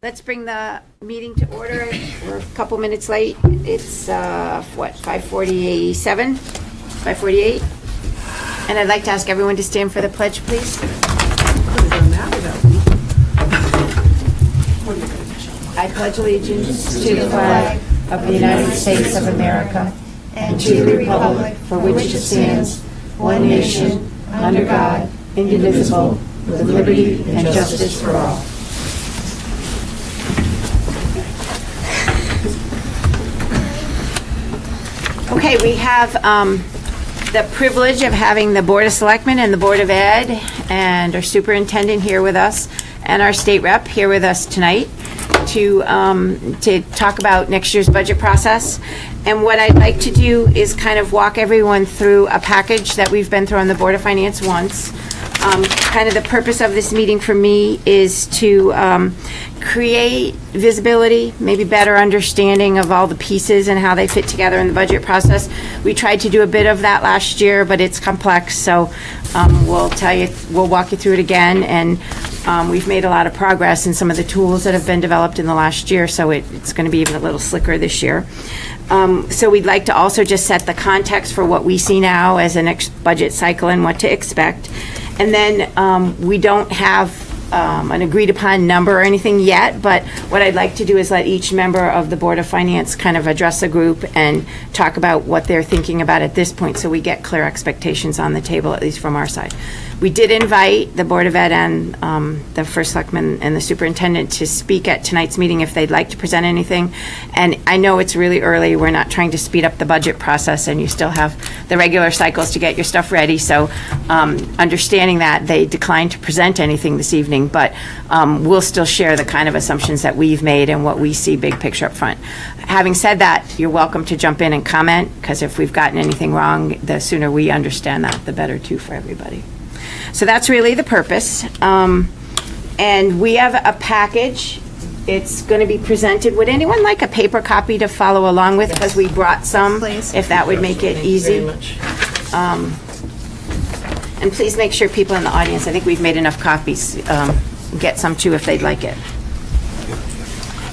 Let's bring the meeting to order. We're a couple minutes late. It's, 5:47? 5:48? And I'd like to ask everyone to stand for the pledge, please. I pledge allegiance to the flag of the United States of America and to the republic for which it stands, one nation, under God, indivisible, with liberty and justice for all. Okay, we have the privilege of having the Board of Selectmen and the Board of Ed and our superintendent here with us and our state rep here with us tonight to talk about next year's budget process. And what I'd like to do is kind of walk everyone through a package that we've been through on the Board of Finance once. Kind of the purpose of this meeting for me is to create visibility, maybe better understanding of all the pieces and how they fit together in the budget process. We tried to do a bit of that last year, but it's complex, so we'll walk you through it again. And we've made a lot of progress in some of the tools that have been developed in the last year, so it's going to be even a little slicker this year. So we'd like to also just set the context for what we see now as the next budget cycle and what to expect. And then we don't have an agreed upon number or anything yet, but what I'd like to do is let each member of the Board of Finance kind of address the group and talk about what they're thinking about at this point, so we get clear expectations on the table, at least from our side. We did invite the Board of Ed and the First Selectman and the Superintendent to speak at tonight's meeting if they'd like to present anything. And I know it's really early. We're not trying to speed up the budget process, and you still have the regular cycles to get your stuff ready. So understanding that, they declined to present anything this evening, but we'll still share the kind of assumptions that we've made and what we see big picture up front. Having said that, you're welcome to jump in and comment, because if we've gotten anything wrong, the sooner we understand that, the better too for everybody. So that's really the purpose. And we have a package. It's going to be presented. Would anyone like a paper copy to follow along with? Because we brought some, please, if that would make it easy. And please make sure people in the audience, I think we've made enough copies, get some too if they'd like it.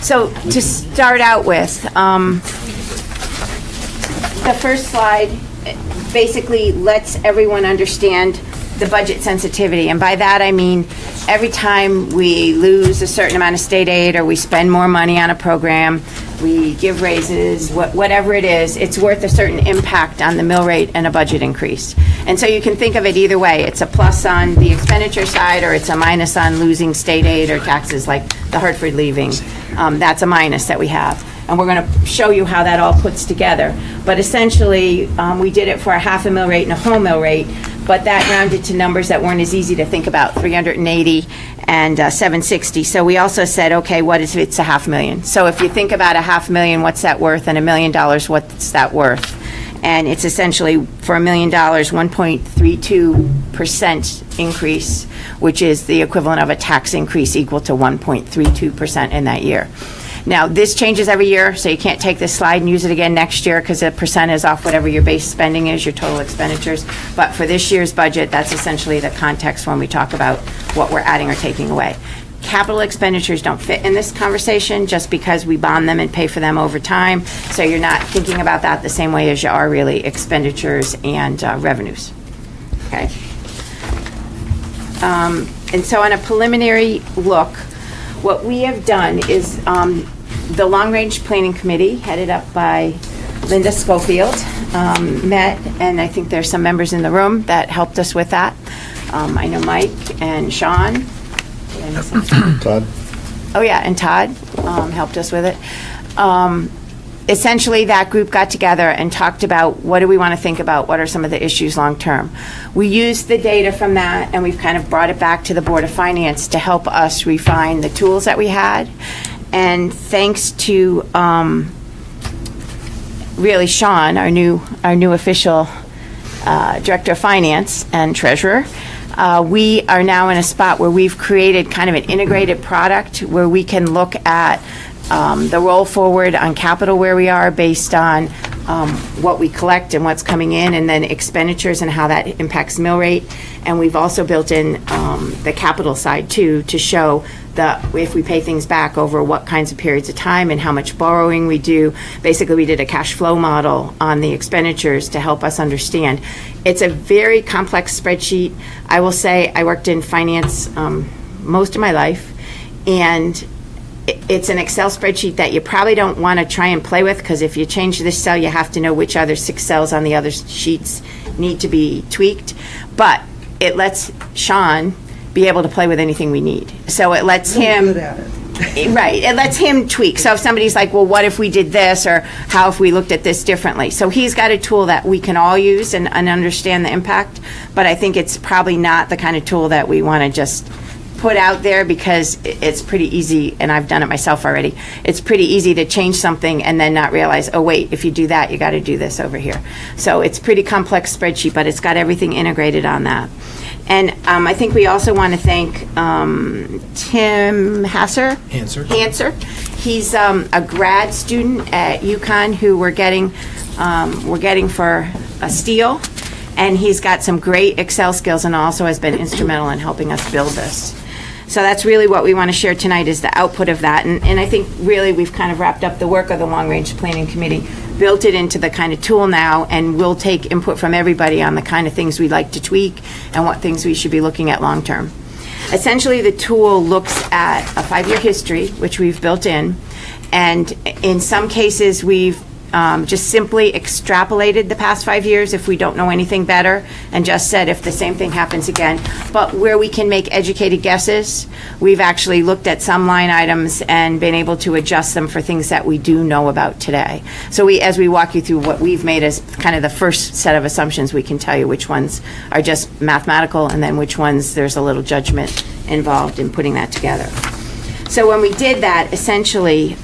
So to start out with, the first slide basically lets everyone understand the budget sensitivity. And by that I mean every time we lose a certain amount of state aid or we spend more money on a program, we give raises, whatever it is, it's worth a certain impact on the mill rate and a budget increase. And so you can think of it either way. It's a plus on the expenditure side, or it's a minus on losing state aid or taxes, like the Hartford leaving. That's a minus that we have. And we're going to show you how that all puts together. But essentially, we did it for a half a mill rate and a whole mill rate, but that rounded to numbers that weren't as easy to think about, 380 and 760. So we also said, okay, what if it's $500,000? So if you think about $500,000, what's that worth? And $1 million, what's that worth? And it's essentially, for $1 million, 1.32% increase, which is the equivalent of a tax increase equal to 1.32% in that year. Now, this changes every year, so you can't take this slide and use it again next year, because the percent is off whatever your base spending is, your total expenditures. But for this year's budget, that's essentially the context when we talk about what we're adding or taking away. Capital expenditures don't fit in this conversation, just because we bond them and pay for them over time, so you're not thinking about that the same way as you are really expenditures and revenues. Okay. And so on a preliminary look, what we have done is the Long Range Planning Committee, headed up by Linda Schofield, met, and I think there's some members in the room that helped us with that. I know Mike and Sean. Did I miss anything? Todd. Oh yeah, and Todd helped us with it. Essentially, that group got together and talked about what do we want to think about, what are some of the issues long term. We used the data from that, and we've kind of brought it back to the Board of Finance to help us refine the tools that we had. And thanks to really Sean, our new official Director of Finance and Treasurer, we are now in a spot where we've created kind of an integrated product where we can look at the roll forward on capital where we are based on what we collect and what's coming in, and then expenditures and how that impacts mill rate. And we've also built in the capital side too, to show if we pay things back over what kinds of periods of time and how much borrowing we do. Basically, we did a cash flow model on the expenditures to help us understand. It's a very complex spreadsheet. I will say I worked in finance most of my life, and it's an Excel spreadsheet that you probably don't want to try and play with, because if you change this cell, you have to know which other 6 cells on the other sheets need to be tweaked. But it lets Sean be able to play with anything we need. So it lets him, good at it. right, it lets him tweak. So if somebody's like, well, what if we did this, or how if we looked at this differently? So he's got a tool that we can all use and understand the impact, but I think it's probably not the kind of tool that we want to just put out there, because it's pretty easy, and I've done it myself already. It's pretty easy to change something and then not realize, oh wait, if you do that, you got to do this over here. So it's pretty complex spreadsheet, but it's got everything integrated on that. And I think we also want to thank Tim Hanser. He's a grad student at UConn who we're getting for a steal, and he's got some great Excel skills and also has been instrumental in helping us build this. So that's really what we want to share tonight, is the output of that. And I think really we've kind of wrapped up the work of the Long Range Planning Committee, built it into the kind of tool now, and we'll take input from everybody on the kind of things we'd like to tweak and what things we should be looking at long term. Essentially, the tool looks at a 5-year history, which we've built in, and in some cases we've just simply extrapolated the past 5 years if we don't know anything better, and just said if the same thing happens again. But where we can make educated guesses, we've actually looked at some line items and been able to adjust them for things that we do know about today. So as we walk you through what we've made as kind of the first set of assumptions, we can tell you which ones are just mathematical and then which ones there's a little judgment involved in putting that together. So when we did that, essentially,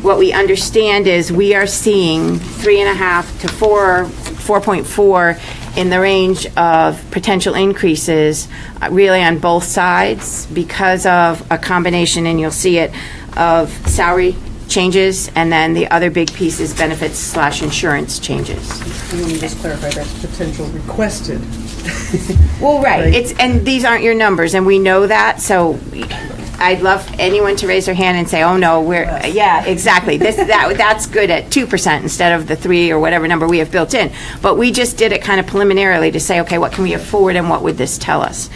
what we understand is we are seeing 3.5 to 4.4 in the range of potential increases, really on both sides, because of a combination, and you'll see it, of salary changes, and then the other big piece is benefits/insurance changes. Let me just clarify, that's potential requested. Well, right. And these aren't your numbers, and we know that, so I'd love anyone to raise their hand and say, oh no, yeah, exactly. That's good at 2% instead of the 3 or whatever number we have built in. But we just did it kind of preliminarily to say, okay, what can we afford and what would this tell us?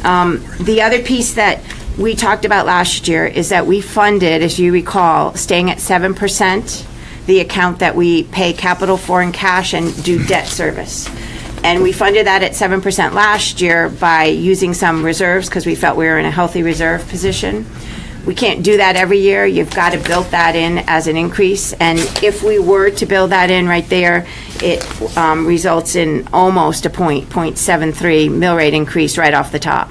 The other piece that we talked about last year is that we funded, as you recall, staying at 7%, the account that we pay capital for in cash and do debt service. And we funded that at 7% last year by using some reserves, because we felt we were in a healthy reserve position. We can't do that every year. You've got to build that in as an increase. And if we were to build that in right there, it results in almost a 0.73 mill rate increase right off the top.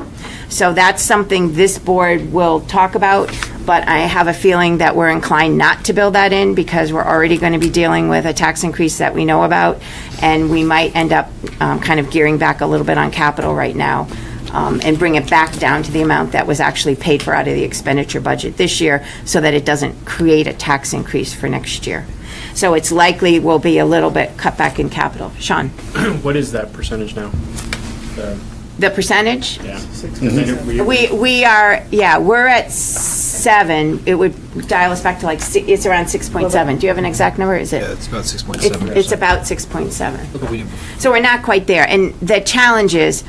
So that's something this board will talk about, but I have a feeling that we're inclined not to build that in, because we're already going to be dealing with a tax increase that we know about, and we might end up kind of gearing back a little bit on capital right now, and bring it back down to the amount that was actually paid for out of the expenditure budget this year, so that it doesn't create a tax increase for next year. So it's likely we'll be a little bit cut back in capital. Sean? What is that percentage now? The percentage? Yeah. We are, we're at 7. It would dial us back to like, it's around 6.7. Do you have an exact number? Is it? Yeah, it's about 6.7. It's about 6.7. Look what we did. So we're not quite there. And the challenge is,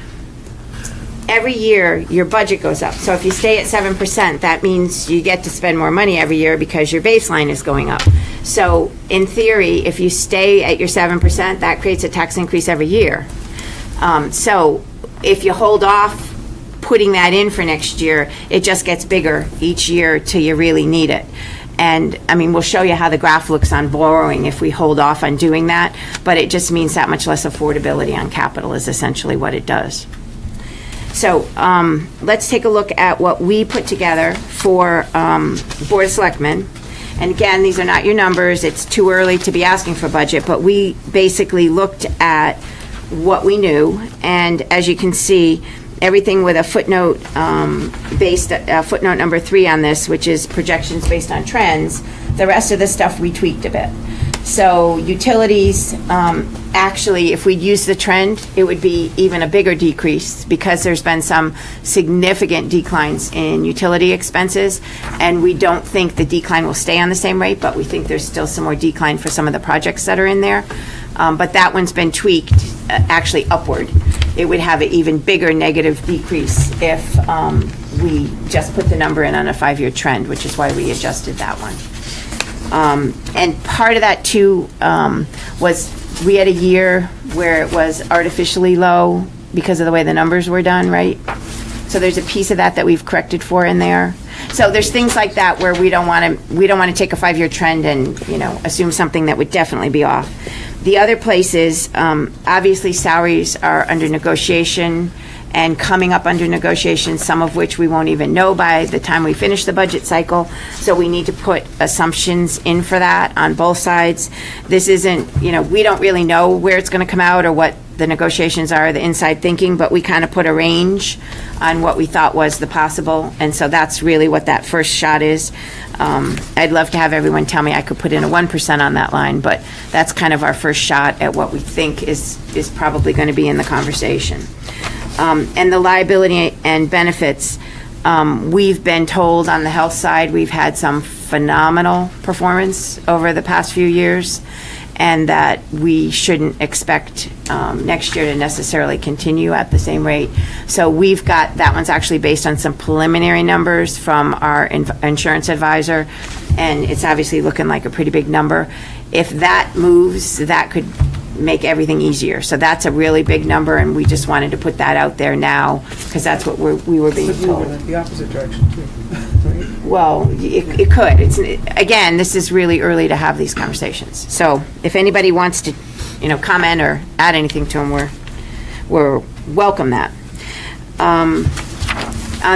every year your budget goes up. So if you stay at 7%, that means you get to spend more money every year because your baseline is going up. So in theory, if you stay at your 7%, that creates a tax increase every year. So if you hold off putting that in for next year, it just gets bigger each year till you really need it. And I mean, we'll show you how the graph looks on borrowing if we hold off on doing that, but it just means that much less affordability on capital is essentially what it does. So let's take a look at what we put together for Board of Selectmen. And again, these are not your numbers. It's too early to be asking for budget, but we basically looked at what we knew, and as you can see, everything with a footnote footnote number 3 on this, which is projections based on trends. The rest of the stuff we tweaked a bit. So utilities, actually, if we'd use the trend, it would be even a bigger decrease because there's been some significant declines in utility expenses, and we don't think the decline will stay on the same rate, but we think there's still some more decline for some of the projects that are in there. But that one's been tweaked, actually upward. It would have an even bigger negative decrease if we just put the number in on a 5-year trend, which is why we adjusted that one. And part of that too was we had a year where it was artificially low because of the way the numbers were done, right? So there's a piece of that that we've corrected for in there. So there's things like that where we don't want to take a 5-year trend and, assume something that would definitely be off. The other places, obviously salaries are under negotiation and coming up under negotiation, some of which we won't even know by the time we finish the budget cycle. So we need to put assumptions in for that on both sides. This isn't, we don't really know where it's going to come out or what the negotiations are, the inside thinking, but we kind of put a range on what we thought was the possible. And so that's really what that first shot is. I'd love to have everyone tell me I could put in a 1% on that line, but that's kind of our first shot at what we think is probably going to be in the conversation. And the liability and benefits, we've been told on the health side, we've had some phenomenal performance over the past few years, and that we shouldn't expect next year to necessarily continue at the same rate. So we've got, that one's actually based on some preliminary numbers from our insurance advisor, and it's obviously looking like a pretty big number. If that moves, that could make everything easier. So that's a really big number, and we just wanted to put that out there now because that's what we were being Could move told. in the opposite direction too, right? Well, it could. Again, this is really early to have these conversations. So if anybody wants to, comment or add anything to them, we're welcome that. On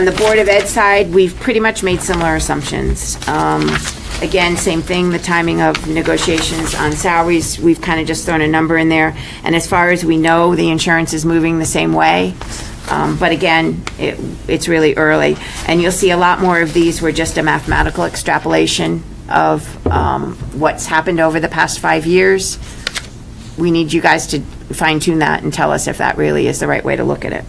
the Board of Ed side, we've pretty much made similar assumptions. Again, same thing, the timing of negotiations on salaries, we've kind of just thrown a number in there. And as far as we know, the insurance is moving the same way. But again, it's really early. And you'll see a lot more of these were just a mathematical extrapolation of what's happened over the past 5 years. We need you guys to fine tune that and tell us if that really is the right way to look at it.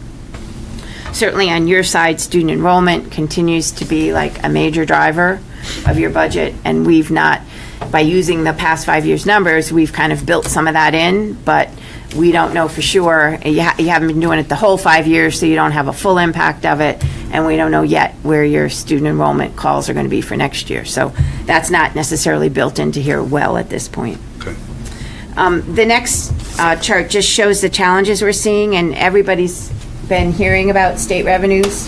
Certainly on your side, student enrollment continues to be like a major driver of your budget, and we've not, by using the past 5 years' numbers, we've kind of built some of that in, but we don't know for sure. You haven't been doing it the whole 5 years, so you don't have a full impact of it, and we don't know yet where your student enrollment calls are going to be for next year. So that's not necessarily built into here well at this point. Okay. The next chart just shows the challenges we're seeing, and everybody's been hearing about state revenues.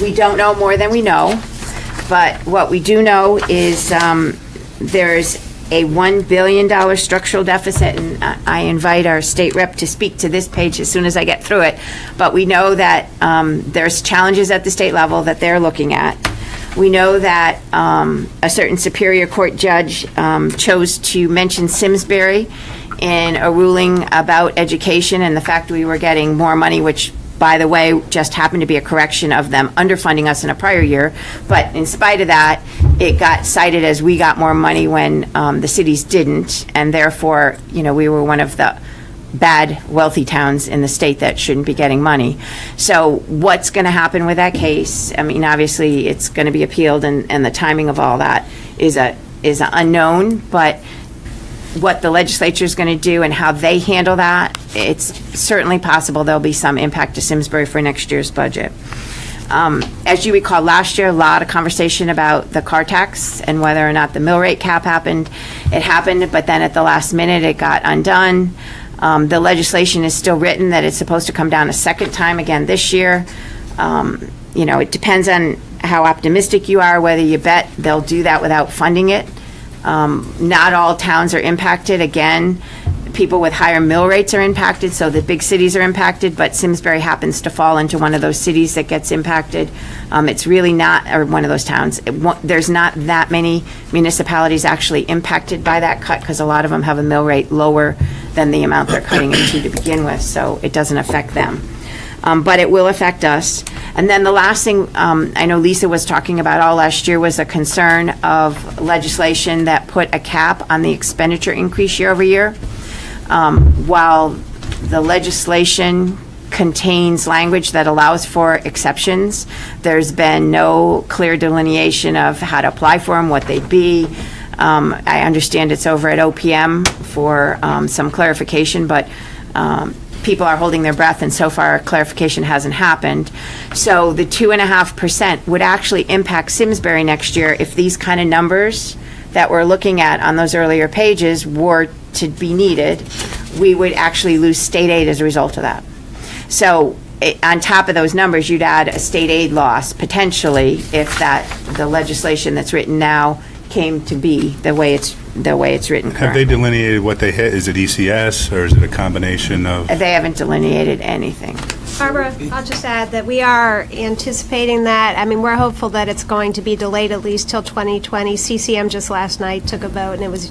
We don't know more than we know, but what we do know is there's a $1 billion structural deficit, and I invite our state rep to speak to this page as soon as I get through it. But we know that there's challenges at the state level that they're looking at. We know that a certain Superior Court judge chose to mention Simsbury in a ruling about education and the fact we were getting more money, which, by the way, just happened to be a correction of them underfunding us in a prior year. But in spite of that, it got cited as we got more money when the cities didn't, and therefore, we were one of the bad, wealthy towns in the state that shouldn't be getting money. So what's going to happen with that case? I mean, obviously, it's going to be appealed, and the timing of all that is a unknown, but what the legislature is going to do and how they handle that, it's certainly possible there'll be some impact to Simsbury for next year's budget. As you recall, last year, a lot of conversation about the car tax and whether or not the mill rate cap happened. It happened, but then at the last minute, it got undone. The legislation is still written that it's supposed to come down a second time again this year. It depends on how optimistic you are, whether you bet they'll do that without funding it. Not all towns are impacted. Again, people with higher mill rates are impacted, so the big cities are impacted, but Simsbury happens to fall into one of those cities that gets impacted. It's really not, or one of those towns. There's not that many municipalities actually impacted by that cut because a lot of them have a mill rate lower than the amount they're cutting it to begin with, so it doesn't affect them. but it will affect us. And then the last thing, I know Lisa was talking about all last year was a concern of legislation that put a cap on the expenditure increase year over year. While the legislation contains language that allows for exceptions, there's been no clear delineation of how to apply for them, what they'd be. I understand it's over at OPM for some clarification, but people are holding their breath, and so far clarification hasn't happened. So the 2.5% would actually impact Simsbury next year if these kind of numbers that we're looking at on those earlier pages were to be needed. We would actually lose state aid as a result of that. So on top of those numbers, you'd add a state aid loss potentially if the legislation that's written now came to be the way it's written currently. Have they delineated what they hit? Is it ECS or is it a combination of? They haven't delineated anything. Barbara, I'll just add that we are anticipating that. I mean, we're hopeful that it's going to be delayed at least till 2020. CCM just last night took a vote, and it was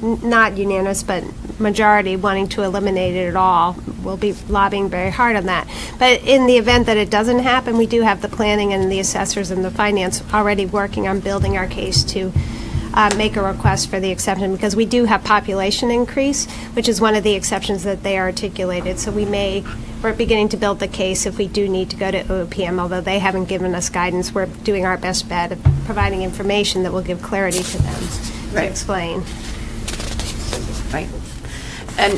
not unanimous, but majority wanting to eliminate it at all. We'll be lobbying very hard on that. But in the event that it doesn't happen, we do have the planning and the assessors and the finance already working on building our case to make a request for the exception, because we do have population increase, which is one of the exceptions that they articulated. So we're beginning to build the case if we do need to go to OPM, although they haven't given us guidance. We're doing our best bet of providing information that will give clarity to them to explain. Right. And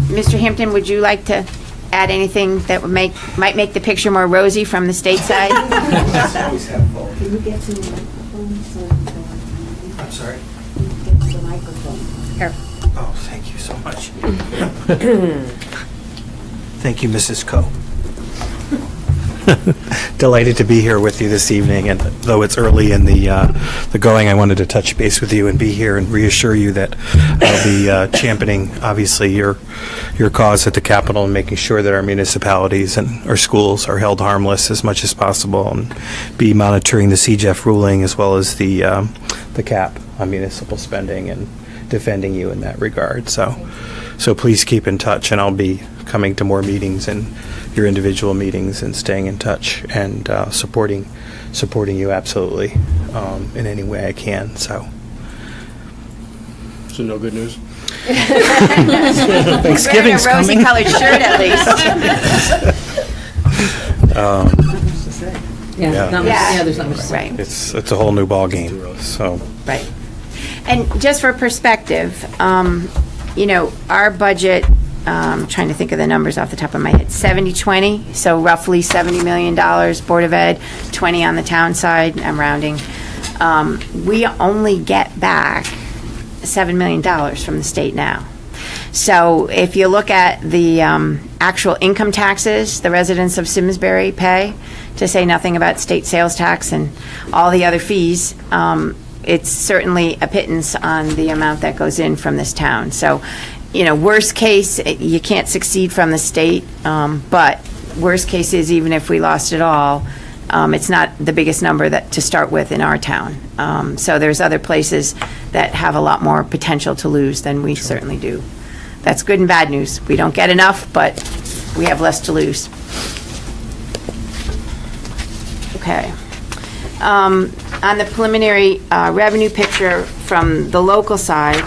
Mr. Hampton, would you like to add anything that would might make the picture more rosy from the state side? That's always helpful. Can you get to the microphone so I'm sorry. get to the microphone? Here. Oh, thank you so much. Thank you, Mrs. Coe. Delighted to be here with you this evening, and though it's early in the going, I wanted to touch base with you and be here and reassure you that I'll be championing, obviously, your cause at the Capitol and making sure that our municipalities and our schools are held harmless as much as possible, and be monitoring the CJEF ruling as well as the cap on municipal spending and defending you in that regard. So please keep in touch, and I'll be coming to more meetings and your individual meetings and staying in touch and supporting you absolutely in any way I can. So no good news? Thanksgiving's Wearing a rosy-colored shirt at least. Yeah, not much, Yeah. there's not much to say. Right. It's a whole new ball game. So Right. And just for perspective, our budget, trying to think of the numbers off the top of my head, 70-20, so roughly $70 million, Board of Ed, 20 on the town side, I'm rounding. We only get back $7 million from the state now. So if you look at the actual income taxes the residents of Simsbury pay, to say nothing about state sales tax and all the other fees, it's certainly a pittance on the amount that goes in from this town. So, worst case, you can't succeed from the state, but worst case is even if we lost it all, it's not the biggest number to start with in our town. So there's other places that have a lot more potential to lose than we certainly do. That's good and bad news. We don't get enough, but we have less to lose. Okay. On the preliminary revenue picture from the local side,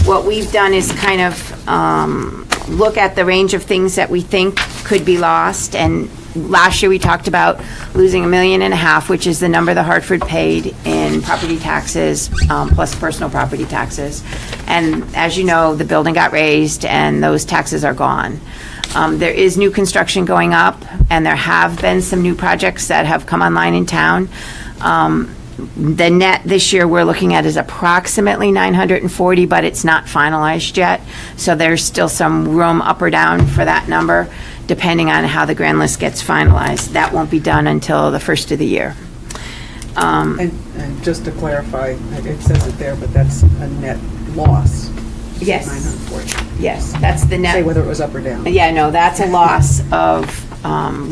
what we've done is kind of look at the range of things that we think could be lost. And last year we talked about losing $1.5 million, which is the number the Hartford paid in property taxes plus personal property taxes. And as you know, the building got raised and those taxes are gone. There is new construction going up, and there have been some new projects that have come online in town. The net this year we're looking at is approximately 940, but it's not finalized yet. So there's still some room up or down for that number, depending on how the grand list gets finalized. That won't be done until the first of the year. And just to clarify, it says it there, but that's a net loss. Yes. 940. Yes, that's the net. Say whether it was up or down. Yeah, no, that's a loss of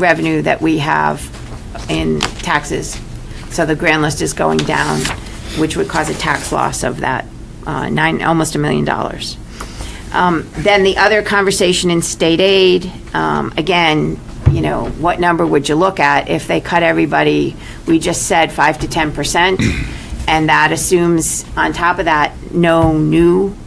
revenue that we have in taxes. So the grand list is going down, which would cause a tax loss of that almost $1 million. Then the other conversation in state aid, again, what number would you look at if they cut everybody, we just said 5 to 10%, and that assumes on top of that, nothing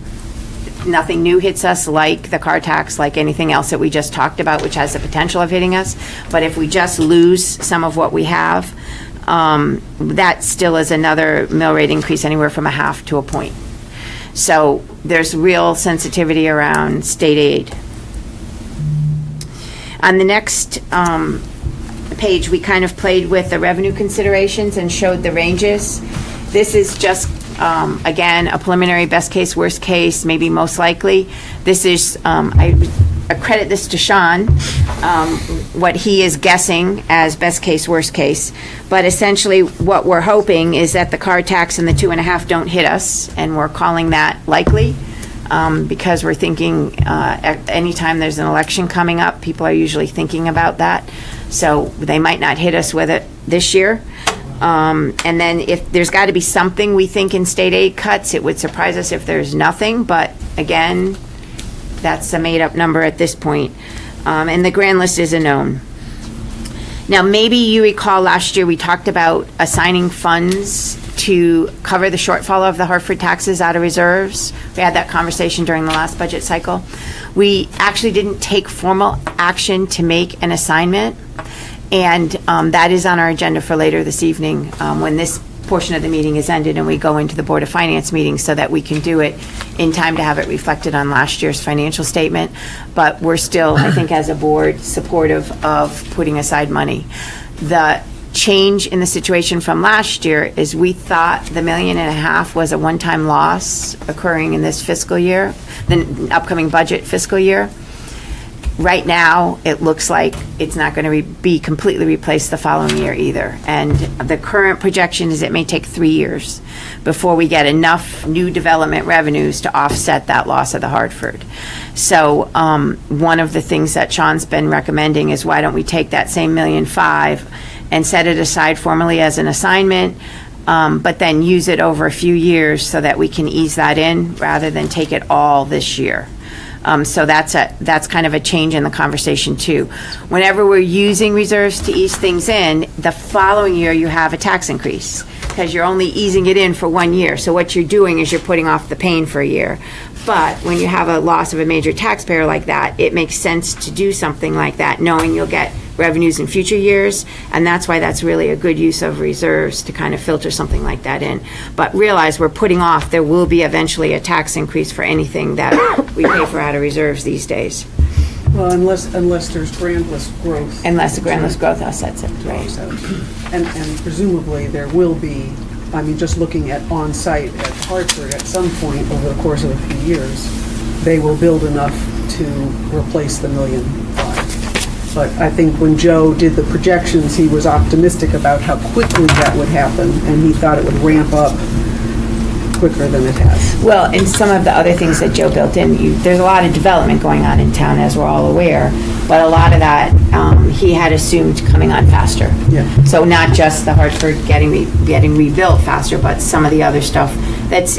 new hits us, like the car tax, like anything else that we just talked about, which has the potential of hitting us. But if we just lose some of what we have, that still is another mill rate increase anywhere from 0.5 to a point. So there's real sensitivity around state aid. On the next page, we kind of played with the revenue considerations and showed the ranges. This is just, again, a preliminary best case, worst case, maybe most likely. This is, I credit this to Sean, what he is guessing as best case, worst case. But essentially, what we're hoping is that the car tax and the 2.5 don't hit us, and we're calling that likely. Because we're thinking anytime there's an election coming up, people are usually thinking about that. So they might not hit us with it this year. And then if there's got to be something we think in state aid cuts, it would surprise us if there's nothing. But again, that's a made-up number at this point. And the grand list is a known. Now, maybe you recall last year we talked about assigning funds to cover the shortfall of the Hartford taxes out of reserves. We had that conversation during the last budget cycle. We actually didn't take formal action to make an assignment, and that is on our agenda for later this evening when this portion of the meeting is ended and we go into the Board of Finance meeting so that we can do it in time to have it reflected on last year's financial statement. But we're still, I think, as a board, supportive of putting aside money. The change in the situation from last year is we thought the $1.5 million was a one-time loss occurring in this fiscal year, the upcoming budget fiscal year. Right now, it looks like it's not going to be completely replaced the following year either. And the current projection is it may take 3 years before we get enough new development revenues to offset that loss of the Hartford. So one of the things that Sean's been recommending is why don't we take that same $1.5 million and set it aside formally as an assignment, but then use it over a few years so that we can ease that in rather than take it all this year. So that's kind of a change in the conversation too. Whenever we're using reserves to ease things in, the following year you have a tax increase because you're only easing it in for 1 year. So what you're doing is you're putting off the pain for a year. But when you have a loss of a major taxpayer like that, it makes sense to do something like that, knowing you'll get revenues in future years, and that's why that's really a good use of reserves to kind of filter something like that in. But realize we're putting off, there will be eventually a tax increase for anything that we pay for out of reserves these days. Well, unless there's grandless growth. Unless the grandless growth offsets it, right. So, and presumably there will be, I mean, just looking at on-site at Hartford, at some point over the course of a few years, they will build enough to replace the $1.5 million. But I think when Joe did the projections, he was optimistic about how quickly that would happen, and he thought it would ramp up quicker than it has. Well, and some of the other things that Joe built in, there's a lot of development going on in town, as we're all aware, but a lot of that he had assumed coming on faster. Yeah. So not just the Hartford getting rebuilt faster, but some of the other stuff that's,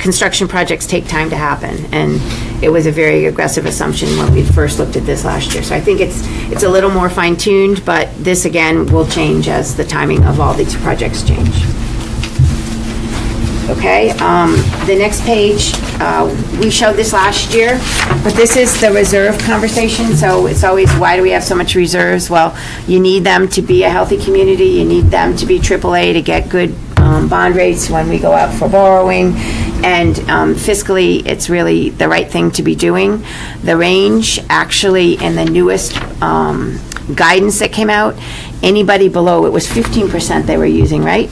construction projects take time to happen, and it was a very aggressive assumption when we first looked at this last year. So I think it's a little more fine-tuned, but this again will change as the timing of all these projects change. Okay, the next page, we showed this last year, but this is the reserve conversation. So it's always, why do we have so much reserves? Well, you need them to be a healthy community. You need them to be AAA to get good bond rates when we go out for borrowing. And fiscally, it's really the right thing to be doing. The range, actually, in the newest guidance that came out, anybody below, it was 15% they were using, right?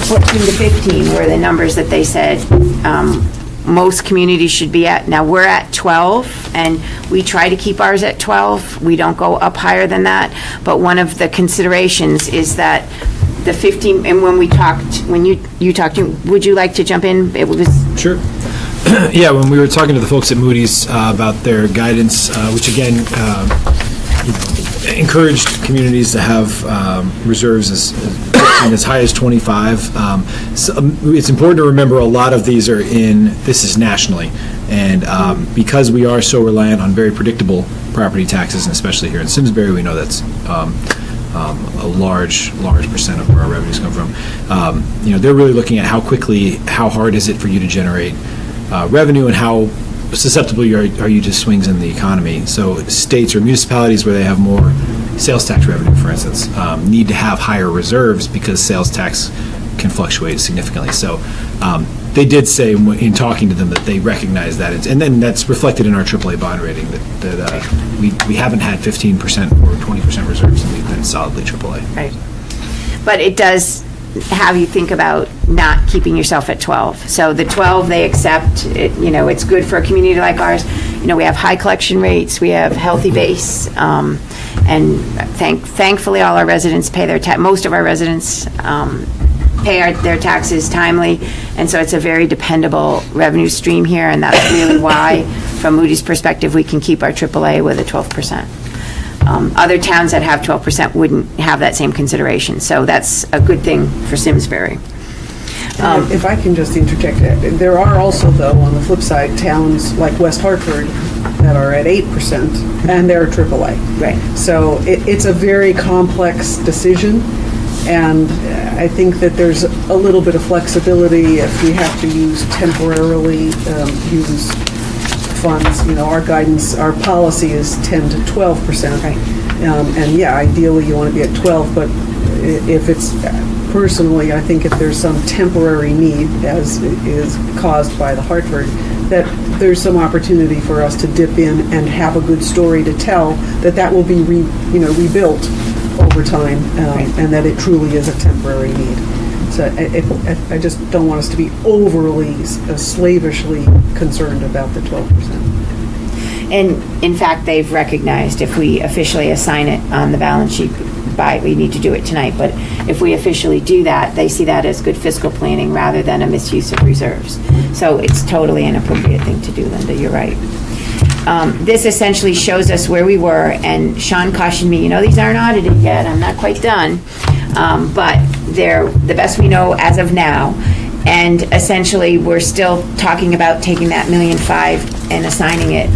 14 to 15 were the numbers that they said most communities should be at. Now, we're at 12, and we try to keep ours at 12. We don't go up higher than that. But one of the considerations is that the 15, and when you talked, would you like to jump in? It was Sure. Yeah, when we were talking to the folks at Moody's about their guidance, which again encouraged communities to have reserves as and as high as 25. It's important to remember a lot of these this is nationally, and because we are so reliant on very predictable property taxes, and especially here in Simsbury, we know that's a large percent of where our revenues come from. They're really looking at how hard is it for you to generate revenue, and how susceptible are you to swings in the economy. So states or municipalities where they have more sales tax revenue, for instance, need to have higher reserves because sales tax can fluctuate significantly. So they did say in talking to them that they recognize that, and then that's reflected in our AAA bond rating, that we haven't had 15% or 20% reserves, and we've been solidly AAA. Right. But it does have you think about not keeping yourself at 12. So the 12 they accept, it's good for a community like ours. We have high collection rates, we have healthy base, and thankfully all our residents pay most of our residents pay their taxes timely, and so it's a very dependable revenue stream here, and that's really why, from Moody's perspective, we can keep our AAA with a 12%. Other towns that have 12% wouldn't have that same consideration, so that's a good thing for Simsbury. If I can just interject, there are also, though, on the flip side, towns like West Hartford that are at 8%, and they're AAA. Right. So it's a very complex decision, and I think that there's a little bit of flexibility if we have to temporarily use funds. Our guidance, our policy is 10 to 12%. Right. And yeah, ideally you want to be at 12, but if it's, personally, I think if there's some temporary need, as is caused by the Hartford, that there's some opportunity for us to dip in and have a good story to tell, that will be rebuilt over time, and that it truly is a temporary need. So I just don't want us to be overly slavishly concerned about the 12%. And in fact, they've recognized if we officially assign it on the balance sheet, we need to do it tonight, but if we officially do that, they see that as good fiscal planning rather than a misuse of reserves. So it's totally an appropriate thing to do, Linda, you're right. This essentially shows us where we were, and Sean cautioned me, these aren't audited yet, I'm not quite done, but they're the best we know as of now, and essentially we're still talking about taking that $1.5 million and assigning it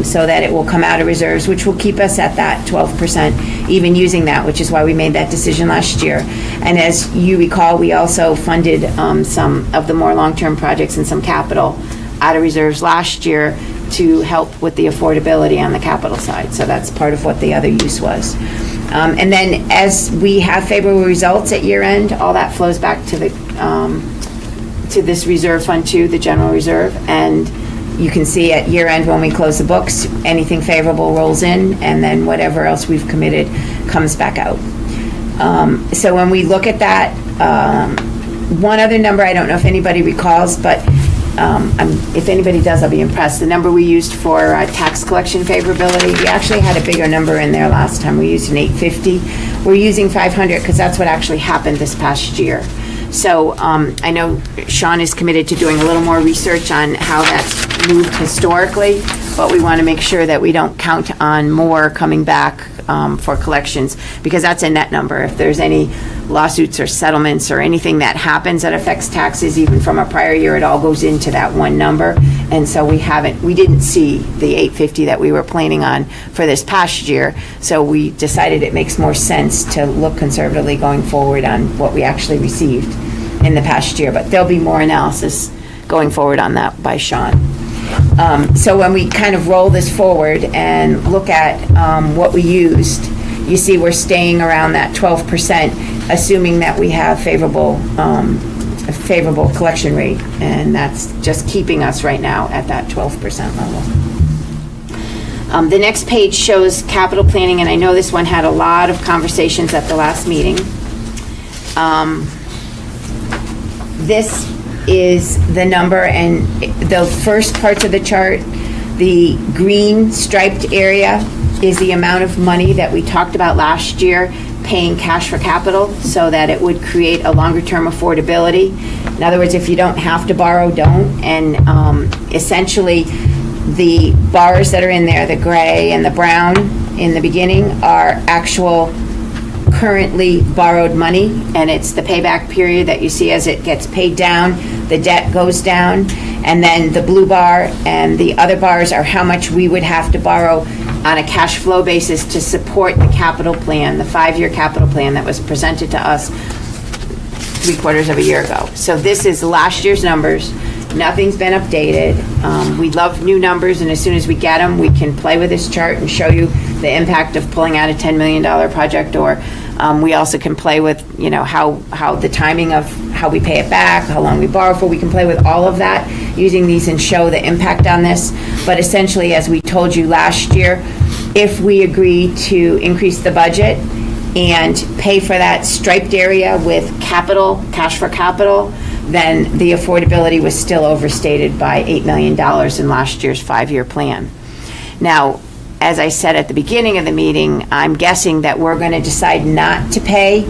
so that it will come out of reserves, which will keep us at that 12%, even using that, which is why we made that decision last year. And as you recall, we also funded some of the more long-term projects and some capital out of reserves last year to help with the affordability on the capital side. So that's part of what the other use was. And then as we have favorable results at year end, all that flows back to to this reserve fund too, the general reserve. And you can see at year end when we close the books, anything favorable rolls in, and then whatever else we've committed comes back out. So when we look at that, one other number, I don't know if anybody recalls, but if anybody does, I'll be impressed. The number we used for tax collection favorability, we actually had a bigger number in there last time. We used an 850. We're using 500 because that's what actually happened this past year. So I know Sean is committed to doing a little more research on how that's moved historically, but we want to make sure that we don't count on more coming back for collections, because that's a net number. If there's any lawsuits or settlements or anything that happens that affects taxes, even from a prior year, it all goes into that one number. And so we didn't see the 850 that we were planning on for this past year. So we decided it makes more sense to look conservatively going forward on what we actually received in the past year. But there'll be more analysis going forward on that by Sean. So when we kind of roll this forward and look at what we used, you see we're staying around that 12%, assuming that we have a favorable collection rate, and that's just keeping us right now at that 12% level. The next page shows capital planning, and I know this one had a lot of conversations at the last meeting. This is the number, and the first parts of the chart, the green striped area is the amount of money that we talked about last year paying cash for capital, so that it would create a longer term affordability. In other words, if you don't have to borrow, don't. And essentially the bars that are in there, the gray and the brown in the beginning, are actual currently borrowed money, and it's the payback period that you see as it gets paid down, the debt goes down, and then the blue bar and the other bars are how much we would have to borrow on a cash flow basis to support the capital plan, the 5-year capital plan that was presented to us 3/4 of a year ago. So this is last year's numbers. Nothing's been updated. We love new numbers, and as soon as we get them, we can play with this chart and show you the impact of pulling out a $10 million project, or we also can play with, how the timing of how we pay it back, how long we borrow for. We can play with all of that using these and show the impact on this. But essentially, as we told you last year, if we agree to increase the budget and pay for that striped area with capital, cash for capital, then the affordability was still overstated by $8 million in last year's 5-year plan. Now, as I said at the beginning of the meeting, I'm guessing that we're going to decide not to pay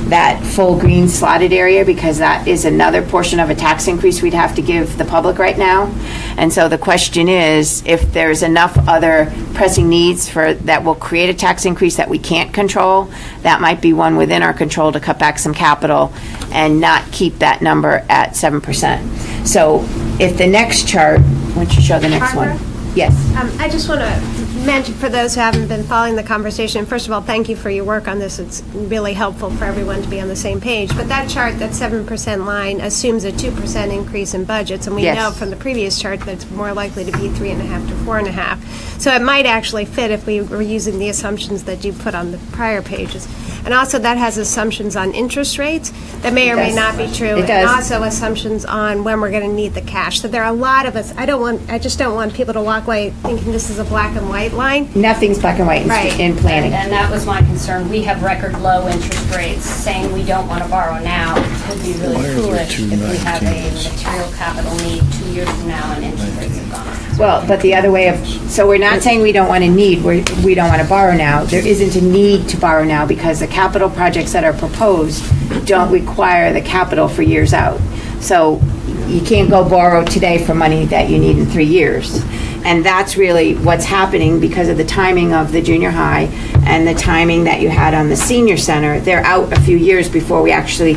that full green slotted area because that is another portion of a tax increase we'd have to give the public right now. And so the question is, if there's enough other pressing needs that will create a tax increase that we can't control, that might be one within our control to cut back some capital and not keep that number at 7%. So if the next chart, why don't you show the next Barbara? one? Yes. I just want to mention, for those who haven't been following the conversation, first of all, thank you for your work on this. It's really helpful for everyone to be on the same page. But that chart, that 7% line, assumes a 2% increase in budgets. And we Yes. know from the previous chart that it's more likely to be 3.5 to 4.5. So it might actually fit if we were using the assumptions that you put on the prior pages. And also that has assumptions on interest rates that may or may does. not be true. It does. And also assumptions on when we're going to need the cash. So there are a lot of us, I just don't want people to walk away thinking this is a black and white line. Nothing's black and white Right. in planning. And that was my concern. We have record low interest rates. Saying we don't want to borrow now would be really foolish if we have a material capital need 2 years from now and interest rates have gone up. Well, but the other way of, so we're not saying we don't want to need, we don't want to borrow now. There isn't a need to borrow now because the capital projects that are proposed don't require the capital for years out. So you can't go borrow today for money that you need in 3 years. And that's really what's happening because of the timing of the junior high and the timing that you had on the senior center. They're out a few years before we actually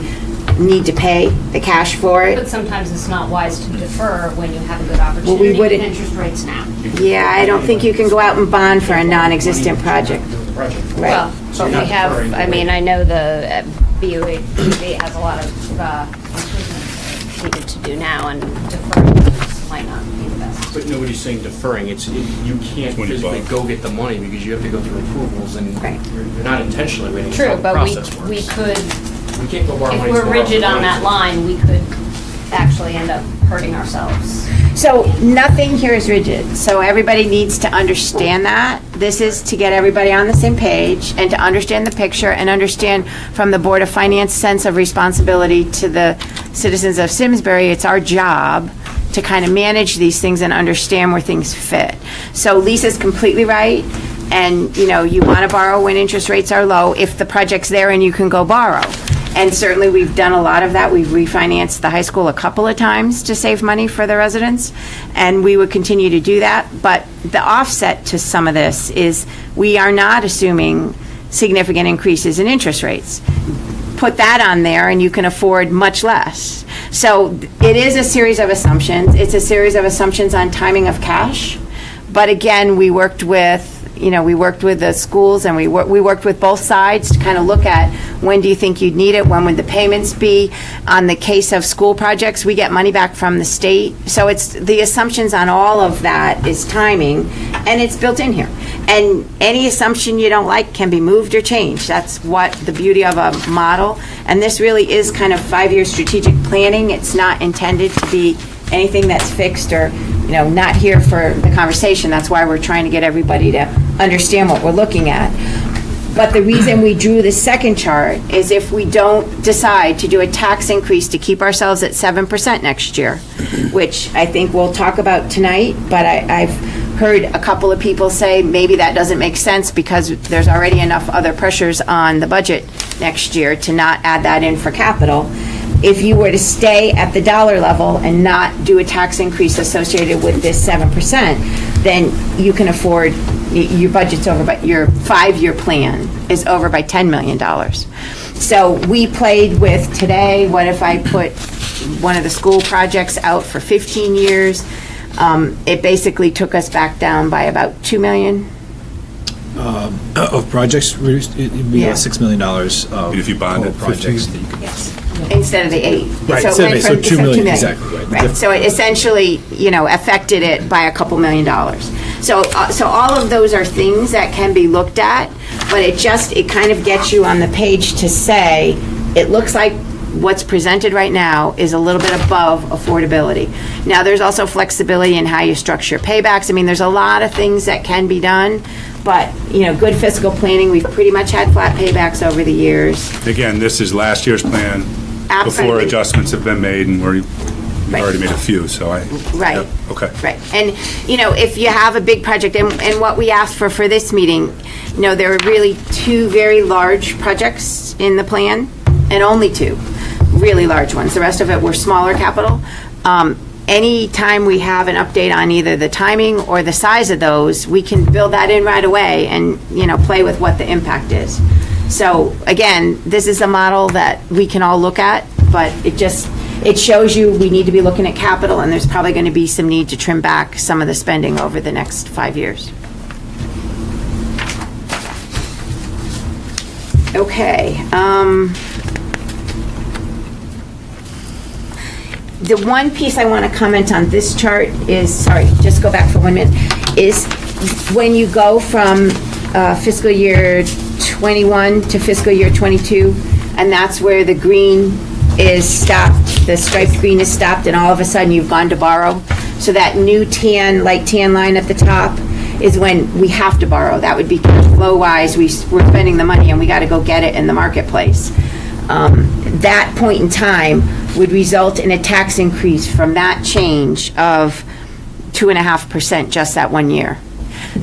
need to pay the cash for But it. sometimes it's not wise to defer when you have a good opportunity Well, we with wouldn't- interest rates now. Yeah, I don't think you can go out and bond for a non-existent project. Right. Well, but we have, I mean, I know the BOE has a lot of improvements needed to do now, and deferring those might not be the best. But nobody's saying deferring. You can't 20 physically bucks. go get the money because you have to go through approvals and Right. you're not intentionally waiting. True, That's how the but process works. we could, We can't go borrow if money we're tomorrow. rigid on Money. that line, we could actually end up hurting ourselves. So nothing here is rigid. So everybody needs to understand that. This is to get everybody on the same page and to understand the picture and understand from the Board of Finance sense of responsibility to the citizens of Simsbury, it's our job to kind of manage these things and understand where things fit. So Lisa's completely right. And, you want to borrow when interest rates are low if the project's there and you can go borrow. And certainly, we've done a lot of that. We've refinanced the high school a couple of times to save money for the residents, and we would continue to do that. But the offset to some of this is we are not assuming significant increases in interest rates. Put that on there, and you can afford much less. So it is a series of assumptions. It's a series of assumptions on timing of cash. But again, we worked with the schools, and we worked with both sides to kind of look at when do you think you'd need it, when would the payments be. On the case of school projects, we get money back from the state. So it's the assumptions on all of that is timing, and it's built in here. And any assumption you don't like can be moved or changed. That's what the beauty of a model. And this really is kind of 5-year strategic planning. It's not intended to be anything that's fixed or not here for the conversation. That's why we're trying to get everybody to understand what we're looking at. But the reason we drew the second chart is if we don't decide to do a tax increase to keep ourselves at 7% next year, which I think we'll talk about tonight, but I've heard a couple of people say maybe that doesn't make sense because there's already enough other pressures on the budget next year to not add that in for capital. If you were to stay at the dollar level and not do a tax increase associated with this 7%, then you can afford your budget's over, but your 5-year plan is over by $10 million. So we played with today, what if I put one of the school projects out for 15 years? It basically took us back down by about $2 million. Of projects reduced, it'd be Yeah. about $6 million of If you bond total it, projects 15. that you could. Instead of the 8. Right, So it instead of went 8, so from- 2 million, 2 exactly, right. Right, so it essentially, affected it by a couple $1 million. So all of those are things that can be looked at, but it kind of gets you on the page to say, it looks like what's presented right now is a little bit above affordability. Now, there's also flexibility in how you structure paybacks. I mean, there's a lot of things that can be done, but, good fiscal planning, we've pretty much had flat paybacks over the years. Again, this is last year's plan before Absolutely. adjustments have been made, and we've Right. already made a few, so I... Right. Yep, okay. Right. And, if you have a big project, and what we asked for this meeting, there are really 2 very large projects in the plan, and only 2 really large ones. The rest of it were smaller capital. Anytime we have an update on either the timing or the size of those, we can build that in right away and, play with what the impact is. So, again, this is a model that we can all look at, but it shows you we need to be looking at capital, and there's probably going to be some need to trim back some of the spending over the next 5 years. Okay. The one piece I want to comment on this chart is, sorry, just go back for 1 minute, is when you go from fiscal year 21 to fiscal year 22, and that's where the green is stopped, the striped green is stopped, and all of a sudden you've gone to borrow. So that new light tan line at the top is when we have to borrow. That would be cash flow-wise, we're spending the money and we got to go get it in the marketplace. That point in time would result in a tax increase from that change of 2.5% just that 1 year.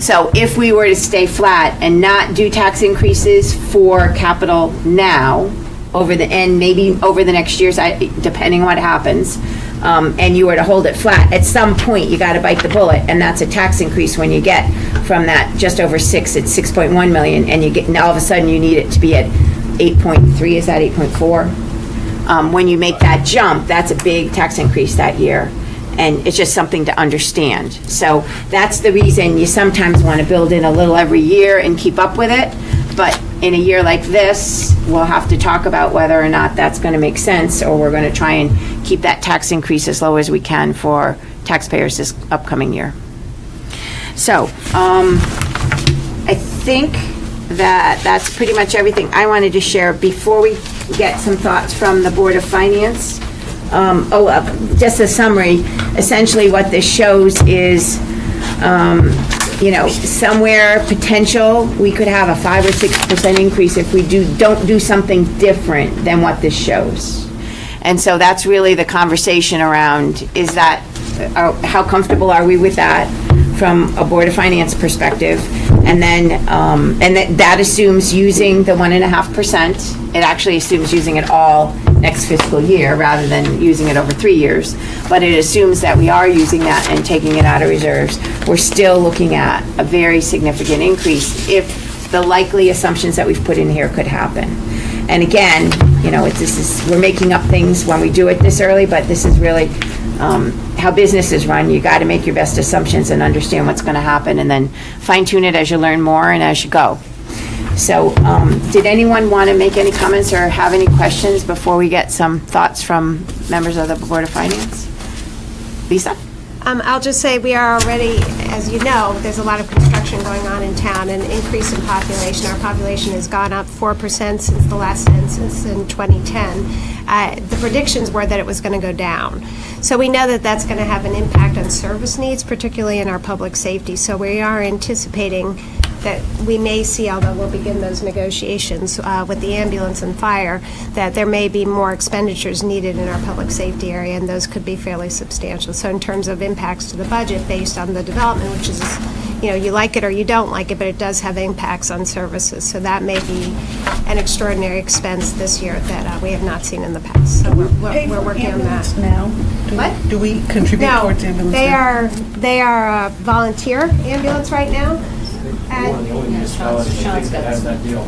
So if we were to stay flat and not do tax increases for capital now, maybe over the next years, depending on what happens, and you were to hold it flat, at some point you got to bite the bullet, and that's a tax increase when you get from that just over 6, it's 6.1 million, and all of a sudden you need it to be at 8.3, is that 8.4? When you make that jump, that's a big tax increase that year, and it's just something to understand. So that's the reason you sometimes want to build in a little every year and keep up with it, but in a year like this, we'll have to talk about whether or not that's going to make sense, or we're going to try and keep that tax increase as low as we can for taxpayers this upcoming year. So, I think that's pretty much everything I wanted to share before we get some thoughts from the Board of Finance. Just a summary. Essentially, what this shows is, somewhere potential, we could have a 5 or 6% increase if we don't do something different than what this shows. And so that's really the conversation around, how comfortable are we with that from a Board of Finance perspective? And then, that assumes using the 1.5%. It actually assumes using it all next fiscal year rather than using it over 3 years. But it assumes that we are using that and taking it out of reserves. We're still looking at a very significant increase if the likely assumptions that we've put in here could happen. And again, we're making up things when we do it this early, but this is really how businesses run. You got to make your best assumptions and understand what's going to happen, and then fine tune it as you learn more and as you go. So, did anyone want to make any comments or have any questions before we get some thoughts from members of the Board of Finance? Lisa? I'll just say we are already, as you know, there's a lot of construction going on in town, and increase in population. Our population has gone up 4% since the last census in 2010. The predictions were that it was going to go down. So we know that that's going to have an impact on service needs, particularly in our public safety. So we are anticipating that we may see, although we'll begin those negotiations with the ambulance and fire, that there may be more expenditures needed in our public safety area, and those could be fairly substantial. So in terms of impacts to the budget based on the development, which is, you like it or you don't like it, but it does have impacts on services. So that may be an extraordinary expense this year that we have not seen in the past. So we're working on that. Now? What? Do we contribute No, towards ambulance now? they are a volunteer ambulance right now. We're one of the only municipalities I think that has that deal.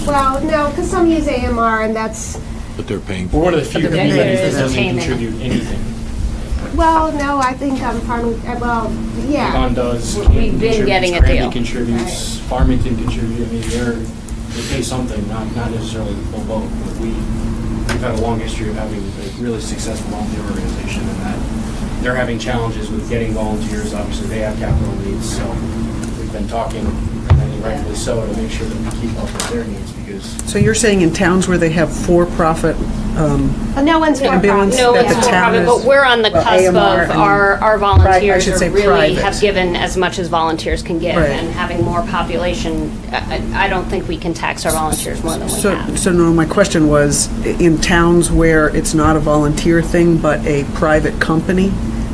Well, no, because some use AMR, and that's, But they're paying We're one of the few But there communities is that a doesn't payment. contribute anything. well, no, I think Farmington, well, yeah. Avon does. We've Canton been getting a contributes, deal. Granby contributes, Farmington contributes. I mean, they pay something, not necessarily the full boat. But we've had a long history of having a really successful volunteer organization, and that they're having challenges with getting volunteers. Obviously, they have capital needs, so we've been talking, and I think rightfully so, to make sure that we keep up with their needs, because So you're saying in towns where they have for-profit, No one's for Ambulance profit. No, that it's the for town profit, is- but we're on the well, cusp AMR of and our I volunteers should are say really private. have given as much as volunteers can give, Right. and having more population, I don't think we can tax our volunteers more than we have. so no, my question was, in towns where it's not a volunteer thing, but a private company,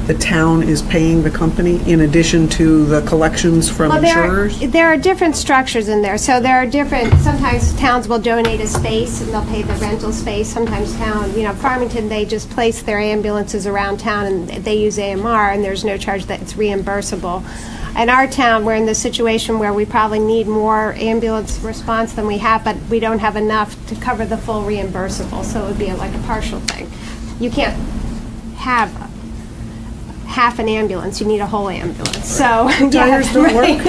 the town is paying the company in addition to the collections from Well, insurers? there are different structures in there. So there are different, sometimes towns will donate a space and they'll pay the rental space. Sometimes Farmington, they just place their ambulances around town and they use AMR and there's no charge that it's reimbursable. In our town, we're in the situation where we probably need more ambulance response than we have, but we don't have enough to cover the full reimbursable. So it would be like a partial thing. You can't have half an ambulance, you need a whole ambulance. So, Tires don't work?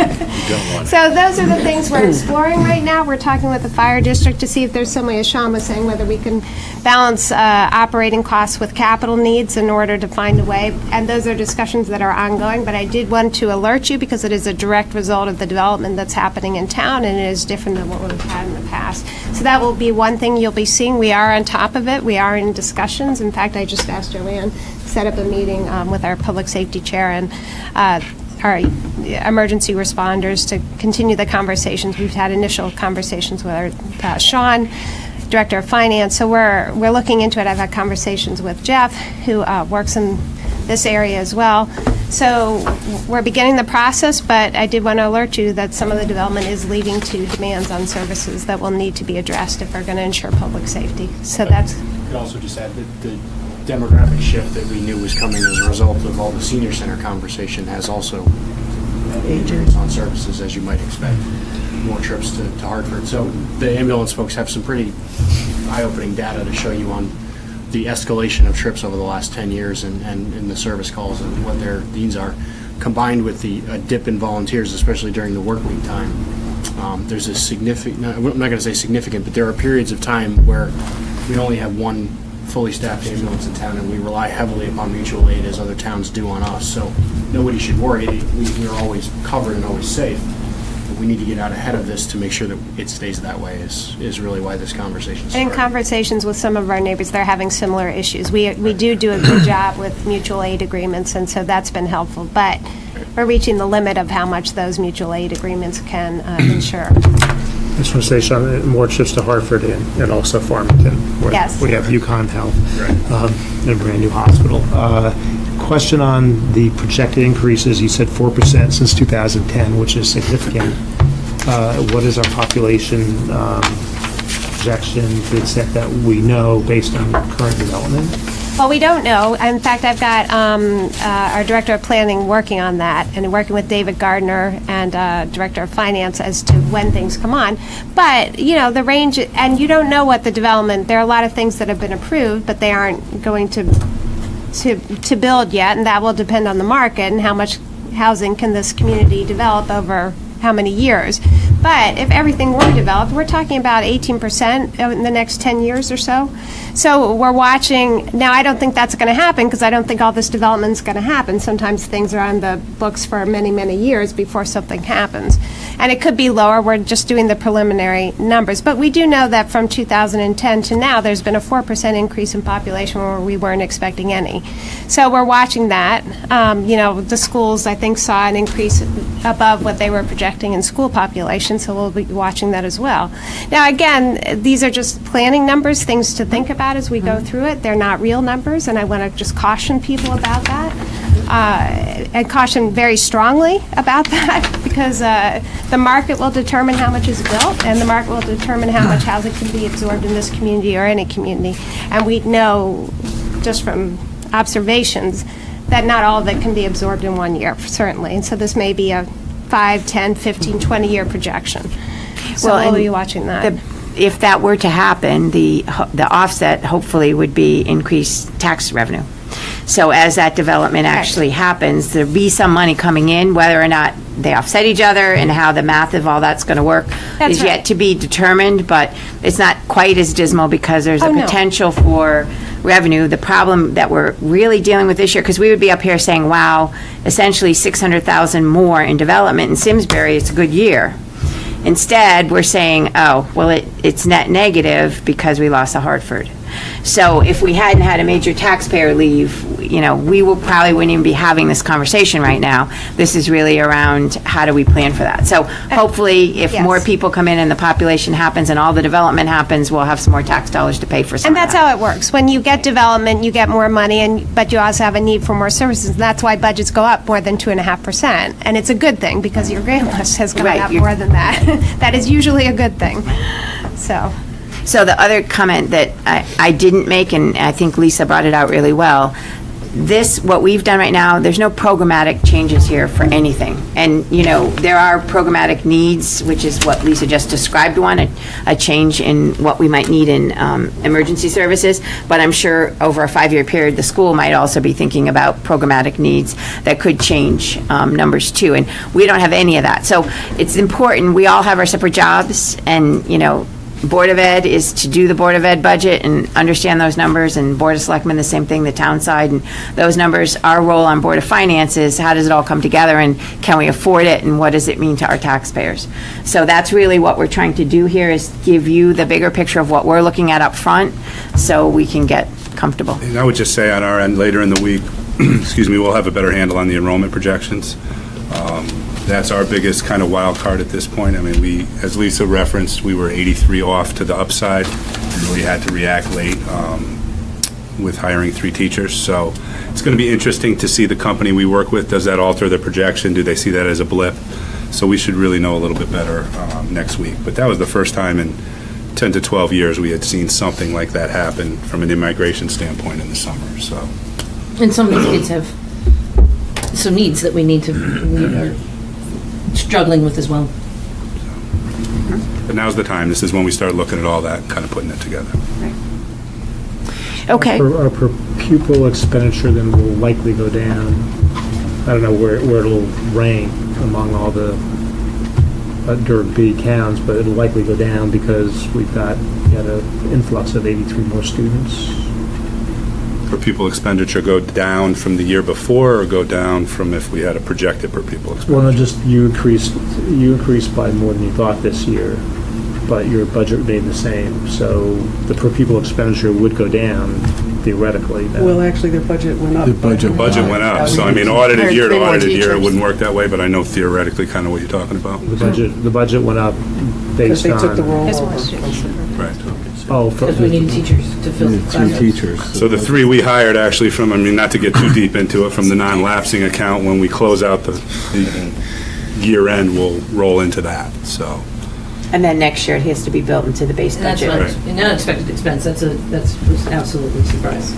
So those are the things we're exploring right now. We're talking with the fire district to see if there's some way, as Sean was saying, whether we can balance operating costs with capital needs in order to find a way. And those are discussions that are ongoing, but I did want to alert you because it is a direct result of the development that's happening in town, and it is different than what we've had in the past. So that will be one thing you'll be seeing. We are on top of it. We are in discussions. In fact, I just asked Joanne to set up a meeting with our public safety chair and our emergency responders to continue the conversations. We've had initial conversations with Sean, Director of Finance, so we're looking into it. I've had conversations with Jeff, who works in this area as well. So we're beginning the process, but I did want to alert you that some of the development is leading to demands on services that will need to be addressed if we're going to ensure public safety. So that's... I could also just add that the demographic shift that we knew was coming as a result of all the senior center conversation has also increased on services, as you might expect. More trips to Hartford. So the ambulance folks have some pretty eye-opening data to show you on the escalation of trips over the last 10 years and the service calls and what their needs are, combined with the dip in volunteers, especially during the work week time. There's a significant, I'm not going to say significant, but there are periods of time where we only have one fully staffed ambulance in town, and we rely heavily upon mutual aid as other towns do on us. So nobody should worry. We're always covered and always safe. But we need to get out ahead of this to make sure that it stays that way is really why this conversation started. In conversations with some of our neighbors, they're having similar issues. We do a good job with mutual aid agreements, and so that's been helpful. But we're reaching the limit of how much those mutual aid agreements can insure. I just want to say, Sean, more trips to Hartford and also Farmington, where Yes. we have Yukon Health and a brand-new hospital. Question on the projected increases. You said 4% since 2010, which is significant. What is our population projection to the extent that we know based on current development? Well, we don't know. In fact, I've got our Director of Planning working on that and working with David Gardner and Director of Finance as to when things come on. But, the range, and you don't know what the development, there are a lot of things that have been approved, but they aren't going to build yet, and that will depend on the market and how much housing can this community develop over how many years. But if everything were developed, we're talking about 18% in the next 10 years or so. So we're watching. Now, I don't think that's going to happen because I don't think all this development is going to happen. Sometimes things are on the books for many, many years before something happens. And it could be lower. We're just doing the preliminary numbers. But we do know that from 2010 to now, there's been a 4% increase in population where we weren't expecting any. So we're watching that. The schools, I think, saw an increase above what they were projecting in school population, so we'll be watching that as well. Now, again, these are just planning numbers, things to think about as we go through it. They're not real numbers, and I want to just caution people about that. And caution very strongly about that because the market will determine how much is built, and the market will determine how much housing can be absorbed in this community or any community. And we know just from observations that not all of it can be absorbed in 1 year, certainly. And so this may be a 5, 10, 15, 20-year projection. So Well, we'll and be watching that. If that were to happen, the offset hopefully would be increased tax revenue. So as that development actually happens, there'll be some money coming in, whether or not they offset each other and how the math of all that's going to work That's is right. yet to be determined, but it's not quite as dismal because there's a Oh, no. potential for revenue. The problem that we're really dealing with this year, because we would be up here saying, wow, essentially 600,000 more in development in Simsbury, it's a good year. Instead, we're saying, oh, well, it's net negative because we lost the Hartford. So if we hadn't had a major taxpayer leave, we probably wouldn't even be having this conversation right now. This is really around how do we plan for that. So hopefully, if Yes. more people come in and the population happens and all the development happens, we'll have some more tax dollars to pay for some And of that's that. how it works. When you get development, you get more money, but you also have a need for more services. And that's why budgets go up more than 2.5%. And it's a good thing, because your grant list has gone Right, up you're- more than that. That is usually a good thing. So, the other comment that I didn't make, and I think Lisa brought it out really well, what we've done right now, there's no programmatic changes here for anything. And, there are programmatic needs, which is what Lisa just described a change in what we might need in emergency services. But I'm sure over a 5-year period, the school might also be thinking about programmatic needs that could change numbers too. And we don't have any of that. So it's important, we all have our separate jobs, and, Board of Ed is to do the Board of Ed budget and understand those numbers, and Board of Selectmen, the same thing, the town side, and those numbers. Our role on Board of Finance is how does it all come together, and can we afford it, and what does it mean to our taxpayers? So that's really what we're trying to do here, is give you the bigger picture of what we're looking at up front, so we can get comfortable. And I would just say on our end, later in the week, we'll have a better handle on the enrollment projections. That's our biggest kind of wild card at this point. I mean, as Lisa referenced, we were 83 off to the upside, and really had to react late with hiring 3 teachers. So it's going to be interesting to see the company we work with. Does that alter the projection? Do they see that as a blip? So we should really know a little bit better next week. But that was the first time in 10 to 12 years we had seen something like that happen from an immigration standpoint in the summer. So. And some of these kids have some needs that we are struggling with as well. But now's the time. This is when we start looking at all that and kind of putting it together. Okay. Our per pupil expenditure then will likely go down. I don't know where it'll rank among all the Durham B counts, but it'll likely go down because we had an influx of 83 more students. Per pupil expenditure go down from the year before, or go down from if we had a projected per pupil expenditure? Well, no, just you increased by more than you thought this year, but your budget remained the same. So the per pupil expenditure would go down theoretically. Then. Well, actually, their budget went up. The budget went up, so I mean, audited year to audited year, it wouldn't work that way, but I know theoretically kind of what you're talking about. The budget went up Because based they took the on. rollover. Right. Oh, Because we need teachers to fill the classes. So the 3 we hired actually from, I mean, not to get too deep into it, from the non-lapsing account, when we close out the year end, we'll roll into that, so. And then next year, it has to be built into the base And that's budget. what, an unexpected expense, that's was absolutely a surprise.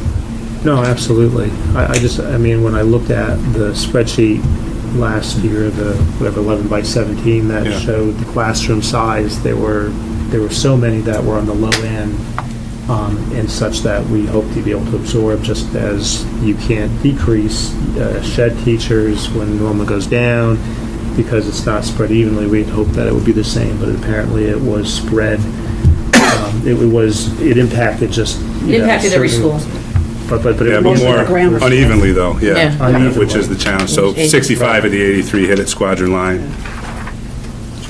No, absolutely. I mean, when I looked at the spreadsheet last year, the 11 by 17 that Yeah. showed the classroom size, there were so many that were on the low end, and such that we hope to be able to absorb, just as you can't decrease shed teachers when enrollment goes down, because it's not spread evenly. We'd hope that it would be the same, but apparently it was spread. It impacted just. It impacted every school. But Yeah, it but was more unevenly though, yeah, Yeah. which is the challenge. So 65 of the 83 hit at Squadron Line.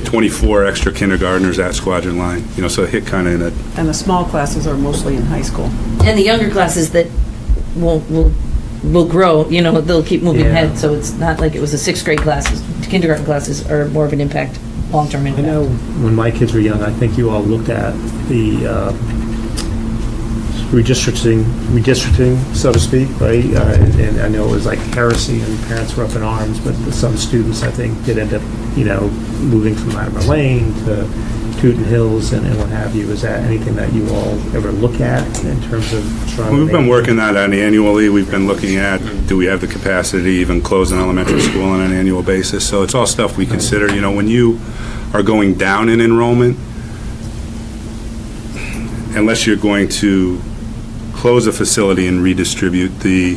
24 extra kindergartners at Squadron Line, so it hit kind of in a. And the small classes are mostly in high school. And the younger classes that will grow, they'll keep moving Yeah. ahead, so it's not like it was the 6th grade classes. Kindergarten classes are more of an impact, long-term I impact. know when my kids were young, I think you all looked at the redistricting, so to speak, right? And I know it was like heresy and parents were up in arms, but some students, I think, did end up, moving from Latimer Lane to Tooten Hills and what have you. Is that anything that you all ever look at in terms of trying to We've been working that on annually. We've been looking at, do we have the capacity to even close an elementary school on an annual basis? So it's all stuff we consider. When you are going down in enrollment, unless you're going to close a facility and redistribute, the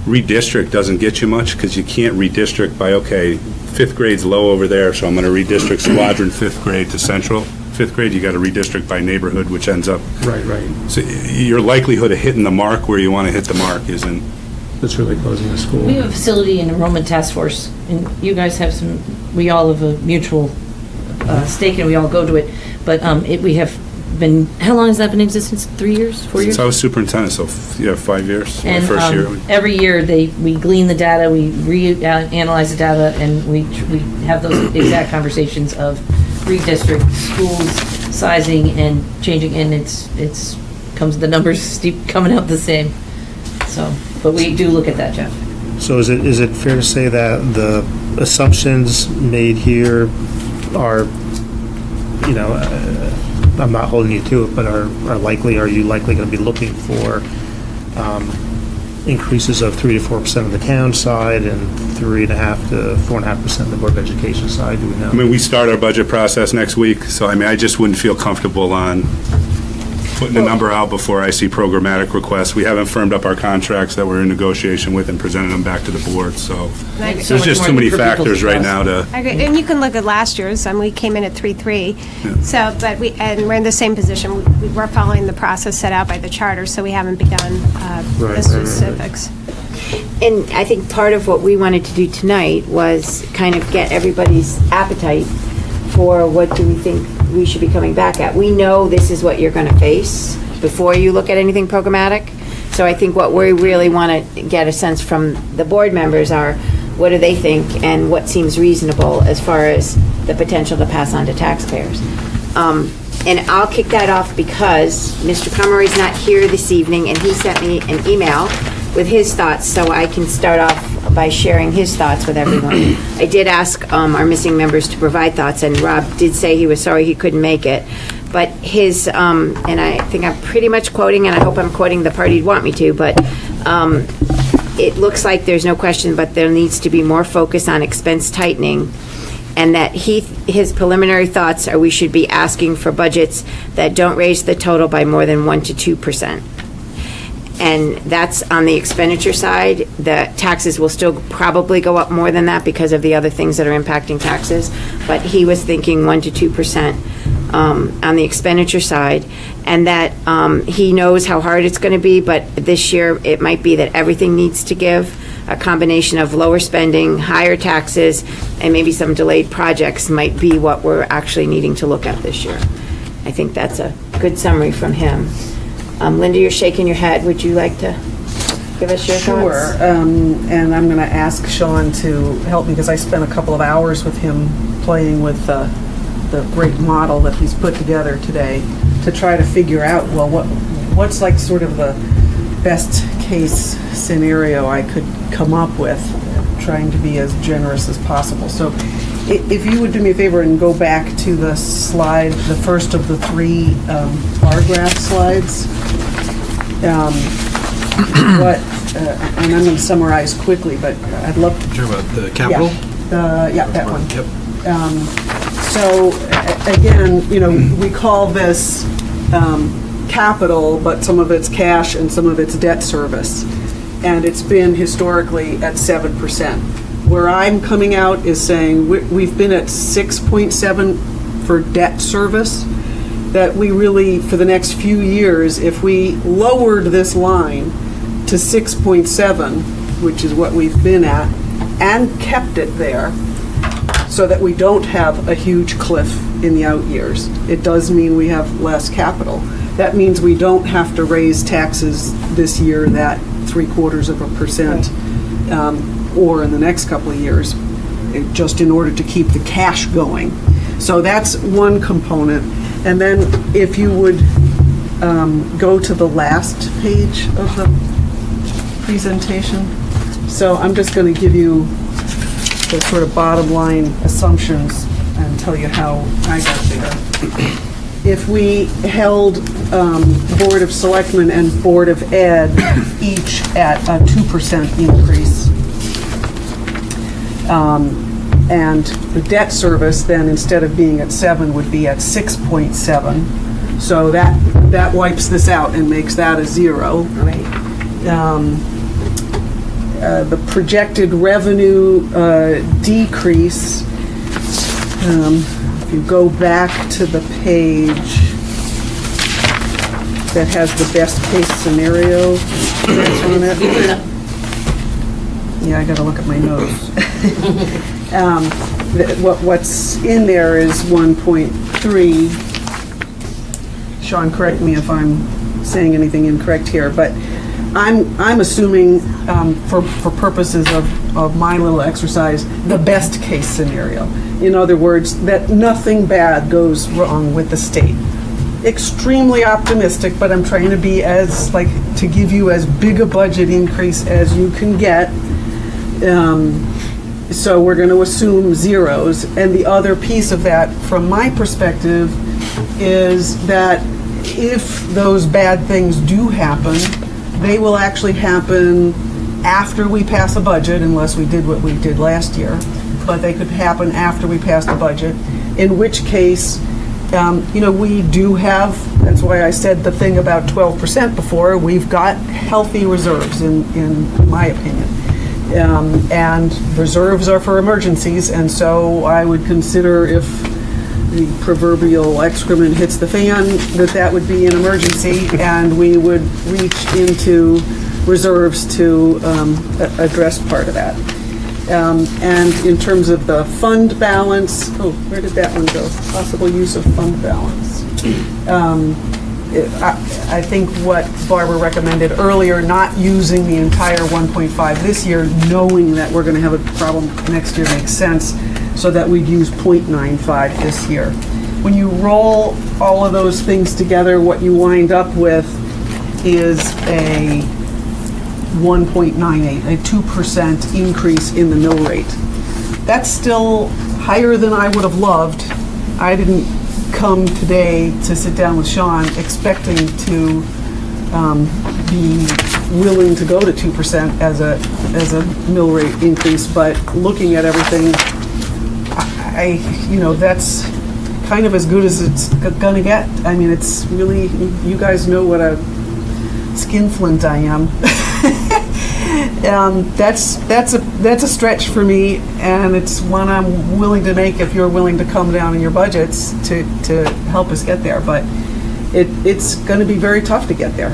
redistrict doesn't get you much because you can't redistrict by, okay, 5th grade's low over there, so I'm going to redistrict Squadron 5th grade to Central 5th grade. You got to redistrict by neighborhood, which ends up... Right. So your likelihood of hitting the mark where you want to hit the mark isn't... That's really closing the school. We have a facility and enrollment task force, and you guys have we all have a mutual stake and we all go to it, but we have been, how long has that been in existence? 3 years, 4 years? So I was superintendent, so 5 years, and, my first year. Every year we glean the data, we analyze the data, and we have those exact conversations of redistrict, schools, sizing, and changing, and the numbers keep coming out the same. So, but we do look at that, Jeff. So is it fair to say that the assumptions made here are, I'm not holding you to it, but are you likely going to be looking for increases of 3 to 4% of the town side and 3.5 to 4.5% of the Board of Education side? Do we know? We start our budget process next week, so I just wouldn't feel comfortable on putting a number out before I see programmatic requests. We haven't firmed up our contracts that we're in negotiation with and presented them back to the board, so Right. there's just too many factors right now to... I agree. And you can look at last year's, we came in at 3.3. Yeah. So, but we're in the same position. We're following the process set out by the charter, so we haven't begun the specifics. And I think part of what we wanted to do tonight was kind of get everybody's appetite for what do we think we should be coming back at. We know this is what you're going to face before you look at anything programmatic. So I think what we really want to get a sense from the board members are, what do they think and what seems reasonable as far as the potential to pass on to taxpayers. And I'll kick that off because Mr. Pomeroy's not here this evening, and he sent me an email with his thoughts, so I can start off by sharing his thoughts with everyone. I did ask our missing members to provide thoughts, and Rob did say he was sorry he couldn't make it. But his, and I think I'm pretty much quoting, and I hope I'm quoting the part he'd want me to, but it looks like there's no question, but there needs to be more focus on expense tightening, and that his preliminary thoughts are we should be asking for budgets that don't raise the total by more than 1 to 2%. And that's on the expenditure side. The taxes will still probably go up more than that because of the other things that are impacting taxes. But he was thinking 1 to 2% on the expenditure side. And that he knows how hard it's going to be, but this year it might be that everything needs to give. A combination of lower spending, higher taxes, and maybe some delayed projects might be what we're actually needing to look at this year. I think that's a good summary from him. Linda, you're shaking your head. Would you like to give us your thoughts? Sure, and I'm going to ask Sean to help me because I spent a couple of hours with him playing with the great model that he's put together today to try to figure out, well, what's like sort of the best case scenario I could come up with, trying to be as generous as possible. So if you would do me a favor and go back to the slide, the first of the 3 bar graph slides. And I'm going to summarize quickly, but I'd love to... Talking about the capital? Yeah, that one. Yep. So, again, we call this capital, but some of it's cash and some of it's debt service. And it's been historically at 7%. Where I'm coming out is saying we've been at 6.7 for debt service, that we really, for the next few years, if we lowered this line to 6.7, which is what we've been at, and kept it there, so that we don't have a huge cliff in the out years. It does mean we have less capital. That means we don't have to raise taxes this year that 0.75%, or in the next couple of years, just in order to keep the cash going. So that's one component. And then if you would go to the last page of the presentation. So I'm just going to give you the sort of bottom line assumptions and tell you how I got there. If we held Board of Selectmen and Board of Ed each at a 2% increase, and the debt service then, instead of being at 7, would be at 6.7. So that wipes this out and makes that a 0. Right. The projected revenue decrease, if you go back to the page that has the best case scenario on it. Yeah, I gotta look at my notes. What's in there is 1.3. Sean, correct me if I'm saying anything incorrect here, but I'm assuming, for purposes of my little exercise, the best case scenario. In other words, that nothing bad goes wrong with the state. Extremely optimistic, but I'm trying to be to give you as big a budget increase as you can get. So we're going to assume zeros. And the other piece of that, from my perspective, is that if those bad things do happen, they will actually happen after we pass a budget, unless we did what we did last year. But they could happen after we pass the budget, in which case, we do have, that's why I said the thing about 12% before, we've got healthy reserves, in my opinion. And reserves are for emergencies, and so I would consider, if the proverbial excrement hits the fan, that would be an emergency, and we would reach into reserves to address part of that. And in terms of the fund balance, where did that one go? Possible use of fund balance. I think what Barbara recommended earlier, not using the entire 1.5 this year, knowing that we're going to have a problem next year, makes sense, so that we'd use 0.95 this year. When you roll all of those things together, what you wind up with is a 1.98, a 2% increase in the mill rate. That's still higher than I would have loved. I didn't come today to sit down with Sean expecting to be willing to go to 2% as a mill rate increase, but looking at everything, that's kind of as good as it's gonna get. I mean, it's really, you guys know what a skinflint I am. That's a stretch for me, and it's one I'm willing to make if you're willing to come down in your budgets to help us get there. But it's going to be very tough to get there.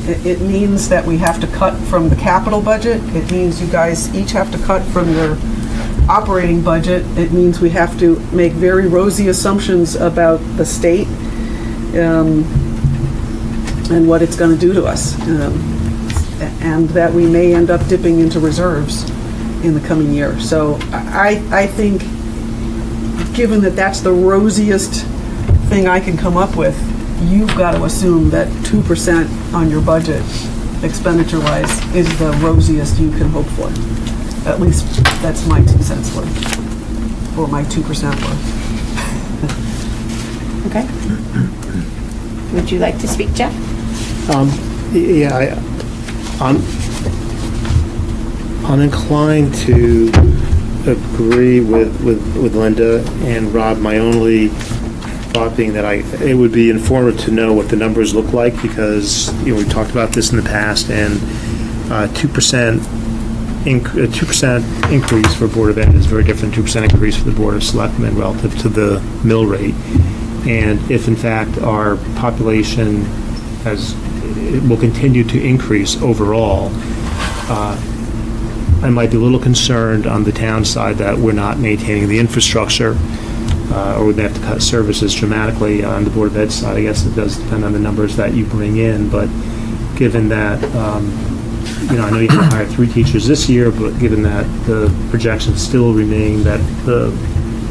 It means that we have to cut from the capital budget. It means you guys each have to cut from your operating budget. It means we have to make very rosy assumptions about the state and what it's going to do to us. And that we may end up dipping into reserves in the coming year. So I think, given that that's the rosiest thing I can come up with, you've got to assume that 2% on your budget, expenditure-wise, is the rosiest you can hope for. At least that's my 2 cents worth, or my 2% worth. Okay. Would you like to speak, Jeff? Yeah, I'm inclined to agree with Linda and Rob. My only thought being that it would be informative to know what the numbers look like, because we've talked about this in the past, and 2% increase for Board of Ed is very different than 2% increase for the Board of Selectmen relative to the mill rate. And if in fact our population will continue to increase overall, I might be a little concerned on the town side that we're not maintaining the infrastructure, or we may have to cut services dramatically on the Board of Ed side. I guess it does depend on the numbers that you bring in, but given that, I know you're going to hire 3 teachers this year, but given that the projections still remain that the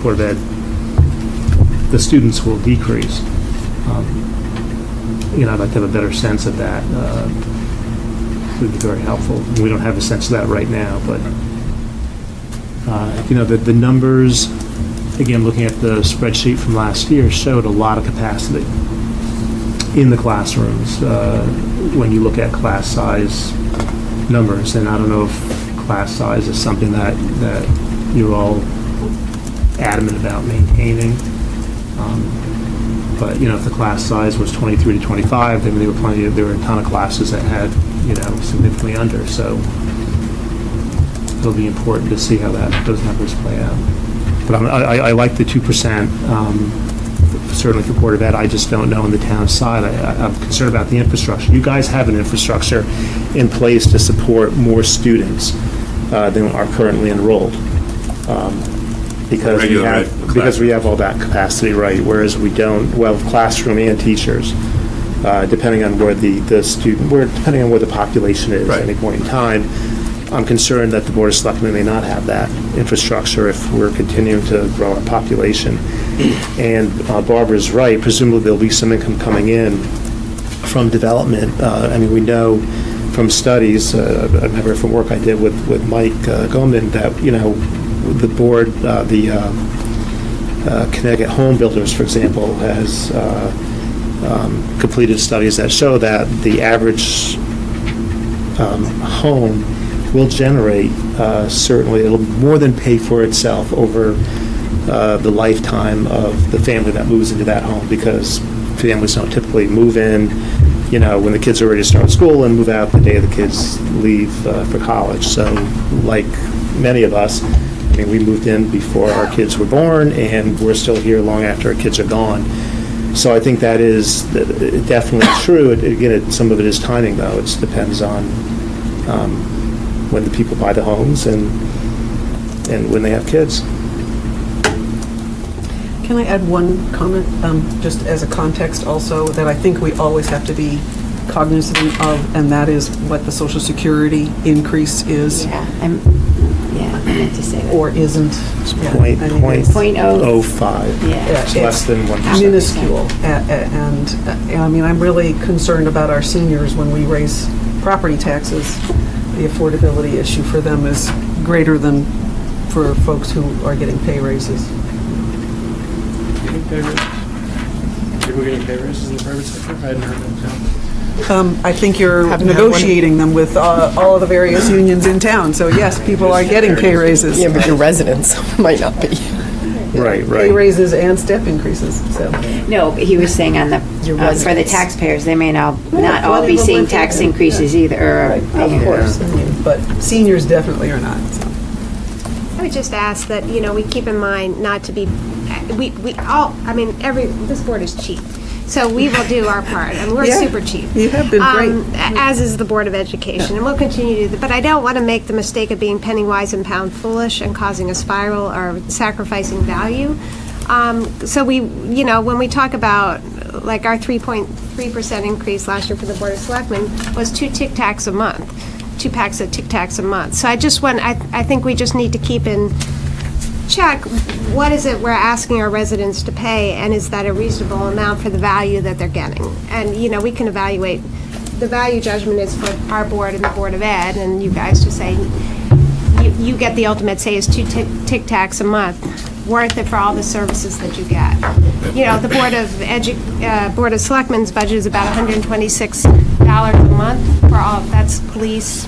Board of Ed, the students will decrease. I'd like to have a better sense of that. It would be very helpful. We don't have a sense of that right now, but, the numbers, again, looking at the spreadsheet from last year, showed a lot of capacity in the classrooms when you look at class size numbers. And I don't know if class size is something that you're all adamant about maintaining. But, if the class size was 23 to 25, then there were a ton of classes that had, significantly under. So it'll be important to see how those numbers play out. But I like the 2%, certainly for Board of Ed. I just don't know on the town side. I'm concerned about the infrastructure. You guys have an infrastructure in place to support more students than are currently enrolled. Because we have all that capacity, right? Whereas we don't. Well, classroom and teachers, depending on where depending on where the population is at any point in time. I'm concerned that the Board of Selectmen may not have that infrastructure if we're continuing to grow our population. And Barbara's right. Presumably there'll be some income coming in from development. We know from studies. I remember from work I did with Mike Goldman that the board, Connecticut Home Builders, for example, has completed studies that show that the average home will generate, certainly, it'll more than pay for itself over the lifetime of the family that moves into that home, because families don't typically move in, when the kids are ready to start school and move out the day the kids leave for college. So, like many of us, we moved in before our kids were born, and we're still here long after our kids are gone. So I think that is definitely true. Again, some of it is timing, though. It depends on when the people buy the homes and when they have kids. Can I add one comment, just as a context also, that I think we always have to be cognizant of, and that is what the Social Security increase is. Yeah, I meant to say that. Or isn't. .05. Yeah. It's less than 1%. Minuscule. And I'm really concerned about our seniors when we raise property taxes. The affordability issue for them is greater than for folks who are getting pay raises. People getting pay raises in the private sector? I hadn't heard that. I think you're negotiating them with all of the various unions in town. So yes, people are getting pay raises. Yeah, but your residents might not be. Right. Pay raises and step increases. So No, but he was saying on the, for the taxpayers, they may not all be seeing tax increases either. of course, but seniors definitely are not. So. I would just ask that, we keep in mind not to be, this board is cheap. So we will do our part, and we're super cheap. You have been great. As is the Board of Education, and we'll continue to do that. But I don't want to make the mistake of being penny wise and pound foolish and causing a spiral or sacrificing value. So when we talk about, like, our 3.3% increase last year for the Board of Selectmen was 2 Tic Tacs a month, 2 packs of Tic Tacs a month. So I think we just need to keep in check what is it we're asking our residents to pay, and is that a reasonable amount for the value that they're getting? And, we can evaluate. The value judgment is for our board and the Board of Ed, and you guys to say, you get the ultimate say is 2 Tic Tacs a month, worth it for all the services that you get. The Board of Selectmen's budget is about $126 a month for all, that's police,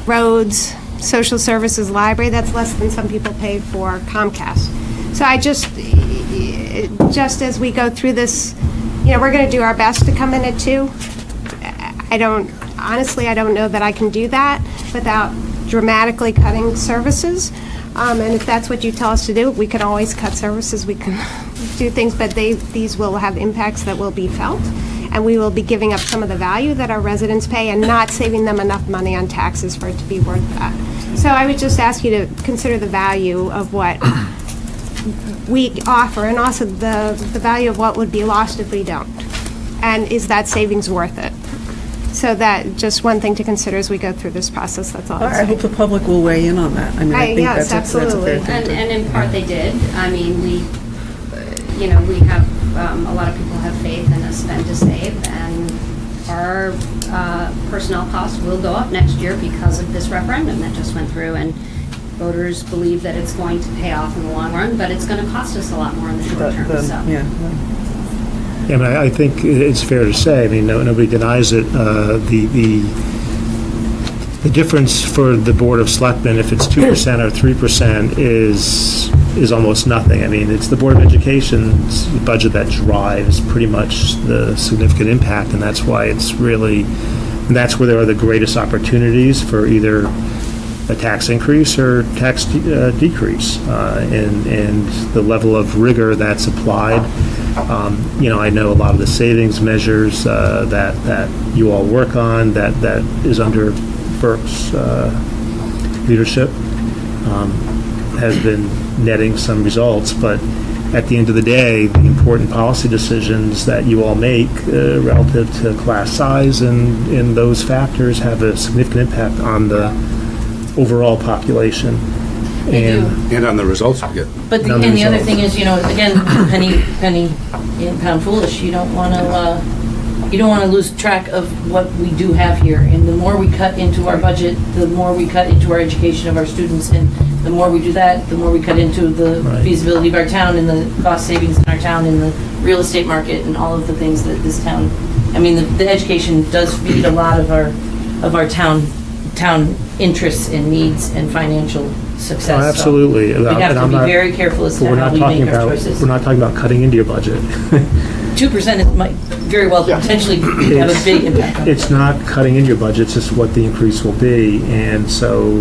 roads, social services, library. That's less than some people pay for Comcast. So I just as we go through this, we're going to do our best to come in at 2. I don't know that I can do that without dramatically cutting services. And if that's what you tell us to do, we can always cut services. We can do things, but these will have impacts that will be felt. And we will be giving up some of the value that our residents pay and not saving them enough money on taxes for it to be worth that. So I would just ask you to consider the value of what we offer, and also the value of what would be lost if we don't. And is that savings worth it? So that, just one thing to consider as we go through this process, that's all. I hope the public will weigh in on that. I think yes, that's a fair thing to do. And in part they did. We have a lot of people have faith in a spend to save, and our personnel costs will go up next year because of this referendum that just went through, and voters believe that it's going to pay off in the long run, but it's going to cost us a lot more in the short term, so. Yeah. And I think it's fair to say, I mean, nobody denies it, the difference for the Board of Selectmen, if it's 2% or 3%, is almost nothing. I mean, it's the Board of Education's budget that drives pretty much the significant impact, and that's why it's really, and that's where there are the greatest opportunities for either a tax increase or tax decrease, and the level of rigor that's applied. I know a lot of the savings measures that you all work on, that is under Burke's leadership, has been netting some results, but at the end of the day, the important policy decisions that you all make relative to class size and those factors have a significant impact on the overall population. And on the results we get. But the other thing is, again, penny pound foolish. You don't want to lose track of what we do have here. And the more we cut into our budget, the more we cut into our education of our students. And the more we do that, the more we cut into the feasibility of our town and the cost savings in our town and the real estate market and all of the things that this town. I mean, the education does feed a lot of our town interests and needs and financial success. Oh, absolutely. So we have to be very careful as to how we make our choices. We're not talking about cutting into your budget. 2% might very well potentially have a big impact. It's not cutting into your budget, it's just what the increase will be. And so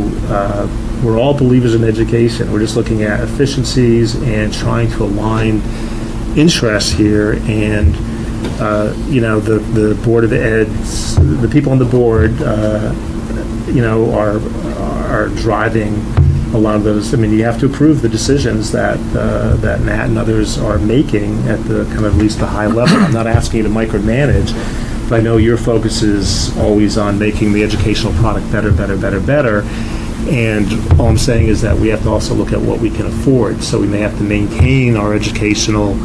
we're all believers in education. We're just looking at efficiencies and trying to align interests here. And, the Board of Ed's, the people on the board, are driving a lot of those. I mean, you have to approve the decisions that Matt and others are making at the kind of at least the high level. I'm not asking you to micromanage, but I know your focus is always on making the educational product better. And all I'm saying is that we have to also look at what we can afford. So we may have to maintain our educational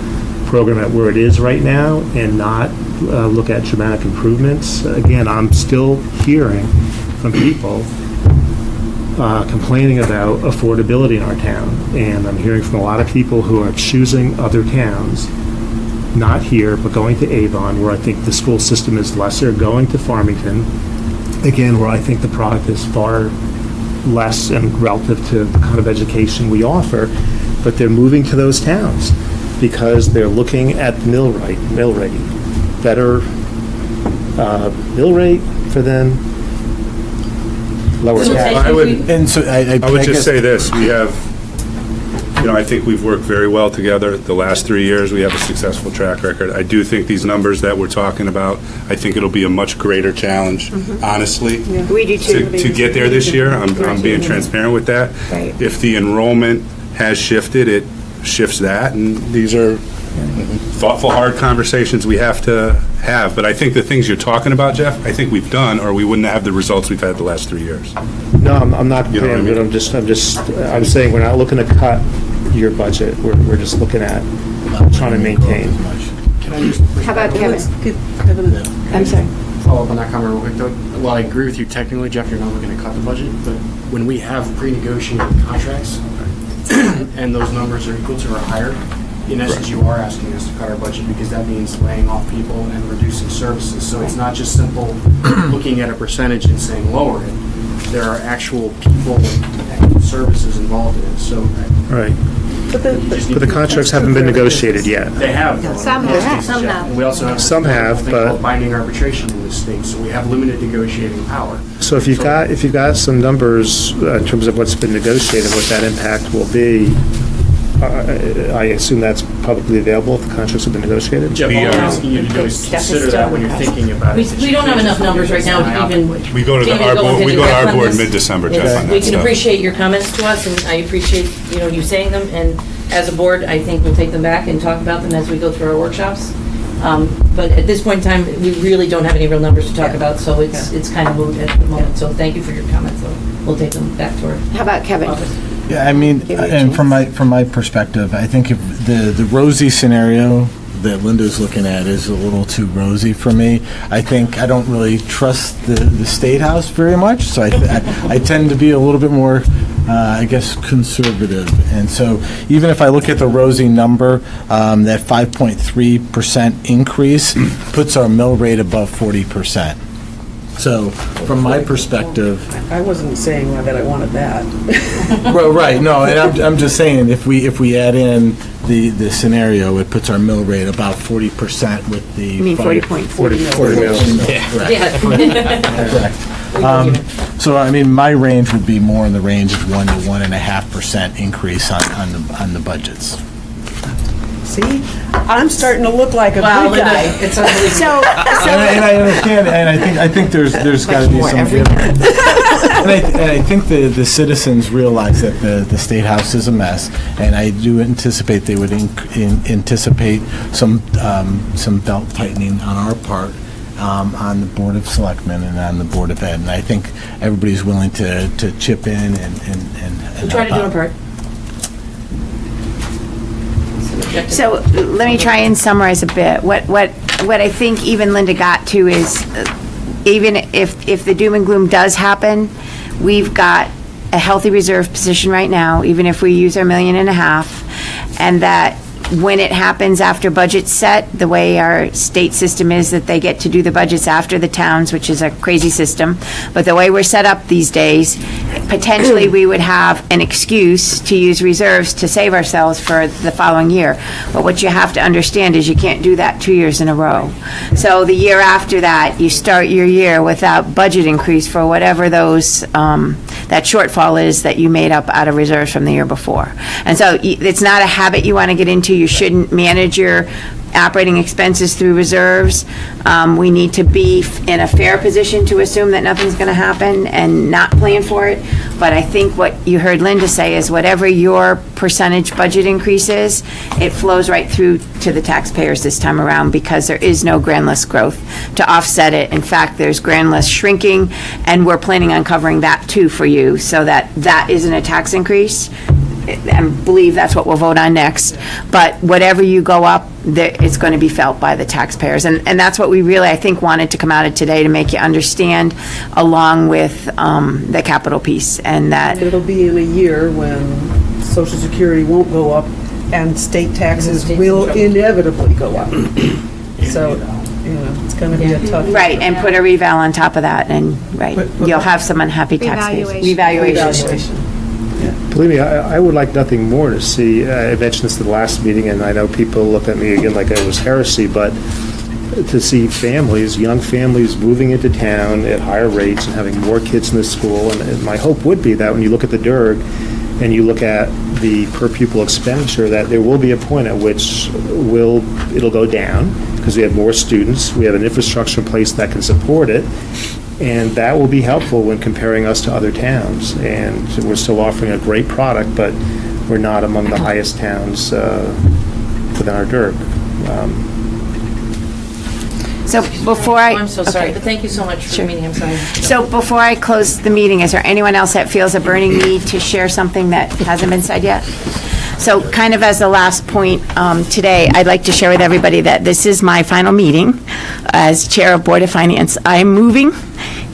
program at where it is right now and not look at dramatic improvements. Again, I'm still hearing from people complaining about affordability in our town, and I'm hearing from a lot of people who are choosing other towns, not here, but going to Avon, where I think the school system is lesser, going to Farmington, again, where I think the product is far less and relative to the kind of education we offer, but they're moving to those towns because they're looking at mill rate, better mill rate for them, lower tax. I would just say this, we have, I think we've worked very well together the last 3 years. We have a successful track record. I do think these numbers that we're talking about, I think it'll be a much greater challenge, honestly. Yeah. We do too. To get there this year. I'm being transparent with that. Right. If the enrollment has shifted, it shifts that, and these are thoughtful, hard conversations we have to have. But I think the things you're talking about, Jeff, I think we've done, or we wouldn't have the results we've had the last 3 years. No, I'm not You know what I comparing, but I'm saying we're not looking to cut your budget. We're just looking at trying to maintain. How about Kevin? I'm sorry. Follow up on that comment real quick, though. While I agree with you technically, Jeff, you're not looking to cut the budget, but when we have pre-negotiated contracts and those numbers are equal to or higher, in essence, you are asking us to cut our budget because that means laying off people and reducing services. So it's not just simple looking at a percentage and saying lower it. There are actual people and services involved in it. So Right. But the contracts haven't been negotiated yet. they have. Some have. Some have. And we also have Some have, something but- called binding arbitration in this state. So we have limited negotiating power. So if you've got some numbers in terms of what's been negotiated, what that impact will be, I assume that's publicly available if the contracts have been negotiated? Jeff, all I'm asking you to do is consider that when you're thinking about it. We don't have enough numbers right now to even. We go to our board mid-December, Jeff, on that We can stuff. appreciate your comments to us, and I appreciate, you saying them, and as a board, I think we'll take them back and talk about them as we go through our workshops. But at this point in time, we really don't have any real numbers to talk about, so it's kind of moot at the moment. So thank you for your comments, though. We'll take them back to our How about Kevin? office. Yeah, I mean, Give you a and chance. from my perspective, I think if the rosy scenario that Linda's looking at is a little too rosy for me. I think I don't really trust the State House very much, so I tend to be a little bit more, I guess, conservative. And so even if I look at the rosy number, that 5.3% increase puts our mill rate above 40%. So, from my perspective, I wasn't saying that I wanted that. well, right? No, and I'm just saying if we add in the scenario, it puts our mill rate about 40% with the. You mean 40.40? 40 mils. Correct. So, I mean, my range would be more in the range of 1 to 1.5% increase on the budgets. See, I'm starting to look like a good guy. It's unbelievable. And I understand, and I think there's got to be some. And I think the citizens realize that the State House is a mess, and I do anticipate they would anticipate some belt tightening on our part. On the Board of Selectmen and on the Board of Ed, and I think everybody's willing to chip in and We try to do help our out. part. So let me try and summarize a bit. What I think even Linda got to is, even if the doom and gloom does happen, we've got a healthy reserve position right now, even if we use our $1.5 million, and that when it happens after budget's set, the way our state system is that they get to do the budgets after the towns, which is a crazy system, but the way we're set up these days, potentially we would have an excuse to use reserves to save ourselves for the following year. But what you have to understand is you can't do that 2 years in a row. So the year after that, you start your year without budget increase for whatever those, that shortfall is that you made up out of reserves from the year before. And so it's not a habit you want to get into. You shouldn't manage your operating expenses through reserves. We need to be in a fair position to assume that nothing's going to happen and not plan for it. But I think what you heard Linda say is whatever your percentage budget increase is, it flows right through to the taxpayers this time around because there is no grand list growth to offset it. In fact, there's grand list shrinking, and we're planning on covering that too for you so that that isn't a tax increase. And believe that's what we'll vote on next. But whatever you go up, it's going to be felt by the taxpayers. And that's what we really, I think, wanted to come out of today to make you understand, along with the capital piece. And that It'll be in a year when Social Security won't go up and state taxes will inevitably go up. So, it's going to be a tough. right, and put a reval on top of that, and, right, you'll have some unhappy taxpayers. Revaluation. Believe me, I would like nothing more to see, I mentioned this at the last meeting, and I know people look at me again like it was heresy, but to see families, young families moving into town at higher rates and having more kids in the school, and my hope would be that when you look at the DIRG and you look at the per pupil expenditure, that there will be a point at which it'll go down, because we have more students, we have an infrastructure in place that can support it, and that will be helpful when comparing us to other towns. And we're still offering a great product, but we're not among the highest towns within our DIRG. So before I'm so sorry, okay. but thank you so much for the meeting, I'm sorry. So before I close the meeting, is there anyone else that feels a burning need to share something that hasn't been said yet? So kind of as the last point today, I'd like to share with everybody that this is my final meeting as Chair of Board of Finance. I'm moving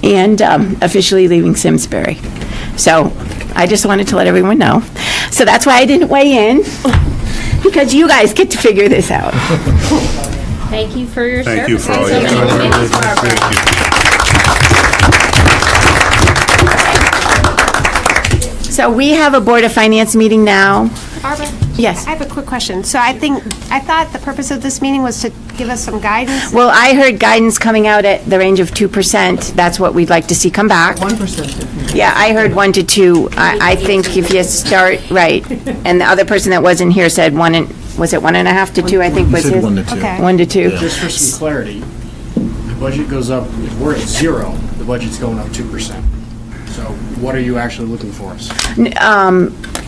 and officially leaving Simsbury. So I just wanted to let everyone know. So that's why I didn't weigh in, because you guys get to figure this out. Thank you for your Thank you service. for all your Thanks, Barbara. Thank you. So we have a Board of Finance meeting now. Barbara? Yes. I have a quick question. So I thought the purpose of this meeting was to give us some guidance. Well, I heard guidance coming out at the range of 2%. That's what we'd like to see come back. 1%. Yeah, I heard 1 to 2. I think if you start, right, and the other person that wasn't here said was it 1.5 to 2, I think was Said his? 1 to 2. Okay. 1 to 2. Just for some clarity, the budget goes up, if we're at 0, the budget's going up 2%. So what are you actually looking for us?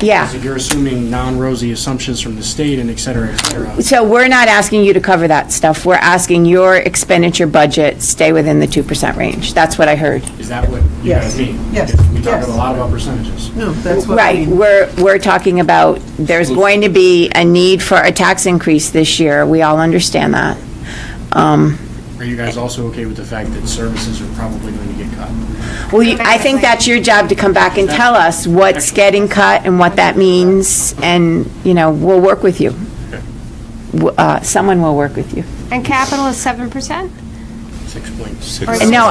Yeah. So you're assuming non-rosy assumptions from the state and et cetera, et cetera. So we're not asking you to cover that stuff. We're asking your expenditure budget stay within the 2% range. That's what I heard. Is that what you Yes. guys mean? Yes. Because we talk Yes. a lot about percentages. No, that's what I Right, mean. we're talking about, there's going to be a need for a tax increase this year. We all understand that. Are you guys also okay with the fact that services are probably going to get cut? Well, I think that's your job to come back and tell us what's getting cut and what that means, and, we'll work with you. Someone will work with you. And capital is 7%? 6.6. No,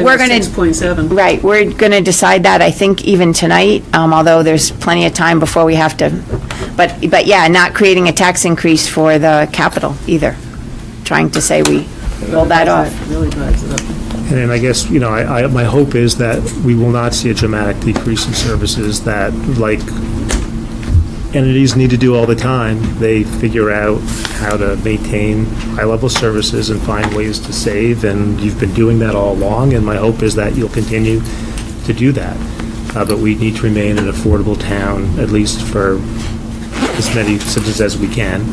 we're going to, 6.7. right, we're going to decide that, I think, even tonight, although there's plenty of time before we have to, but yeah, not creating a tax increase for the capital either, trying to say we roll that off. Really drives it up. And then I guess, my hope is that we will not see a dramatic decrease in services that, like entities need to do all the time. They figure out how to maintain high-level services and find ways to save, and you've been doing that all along, and my hope is that you'll continue to do that. But we need to remain an affordable town, at least for as many citizens as we can,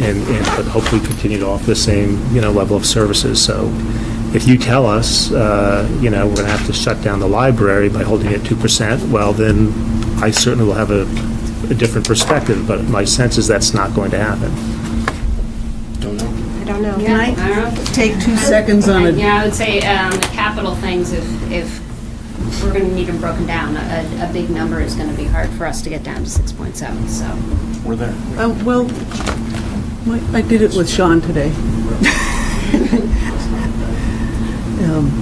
and but hopefully continue to offer the same, level of services. So if you tell us, we're going to have to shut down the library by holding it 2%, well, then I certainly will have a different perspective, but my sense is that's not going to happen. Don't know. I don't know. Can I I don't know. take 2 seconds on it? Yeah, I would say the capital things, if we're going to need them broken down, a big number is going to be hard for us to get down to 6.7, so. We're there. Well, I did it with Sean today.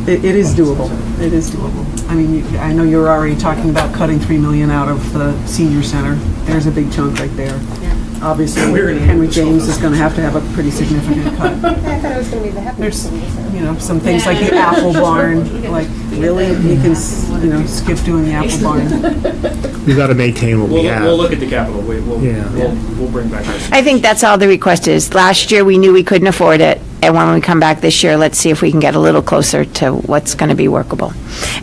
It is doable. It is doable. I mean, I know you're already talking about cutting $3 million out of the senior center. There's a big chunk right there. Obviously, Henry James is going to have a pretty significant cut. I thought it was going to be the heavy. There's, some things like the Apple Barn, like, really? You can, skip doing the Apple Barn. We've got to maintain what we have. We'll look at the capital. We'll bring back our. I think that's all the request is. Last year, we knew we couldn't afford it, and when we come back this year, let's see if we can get a little closer to what's going to be workable.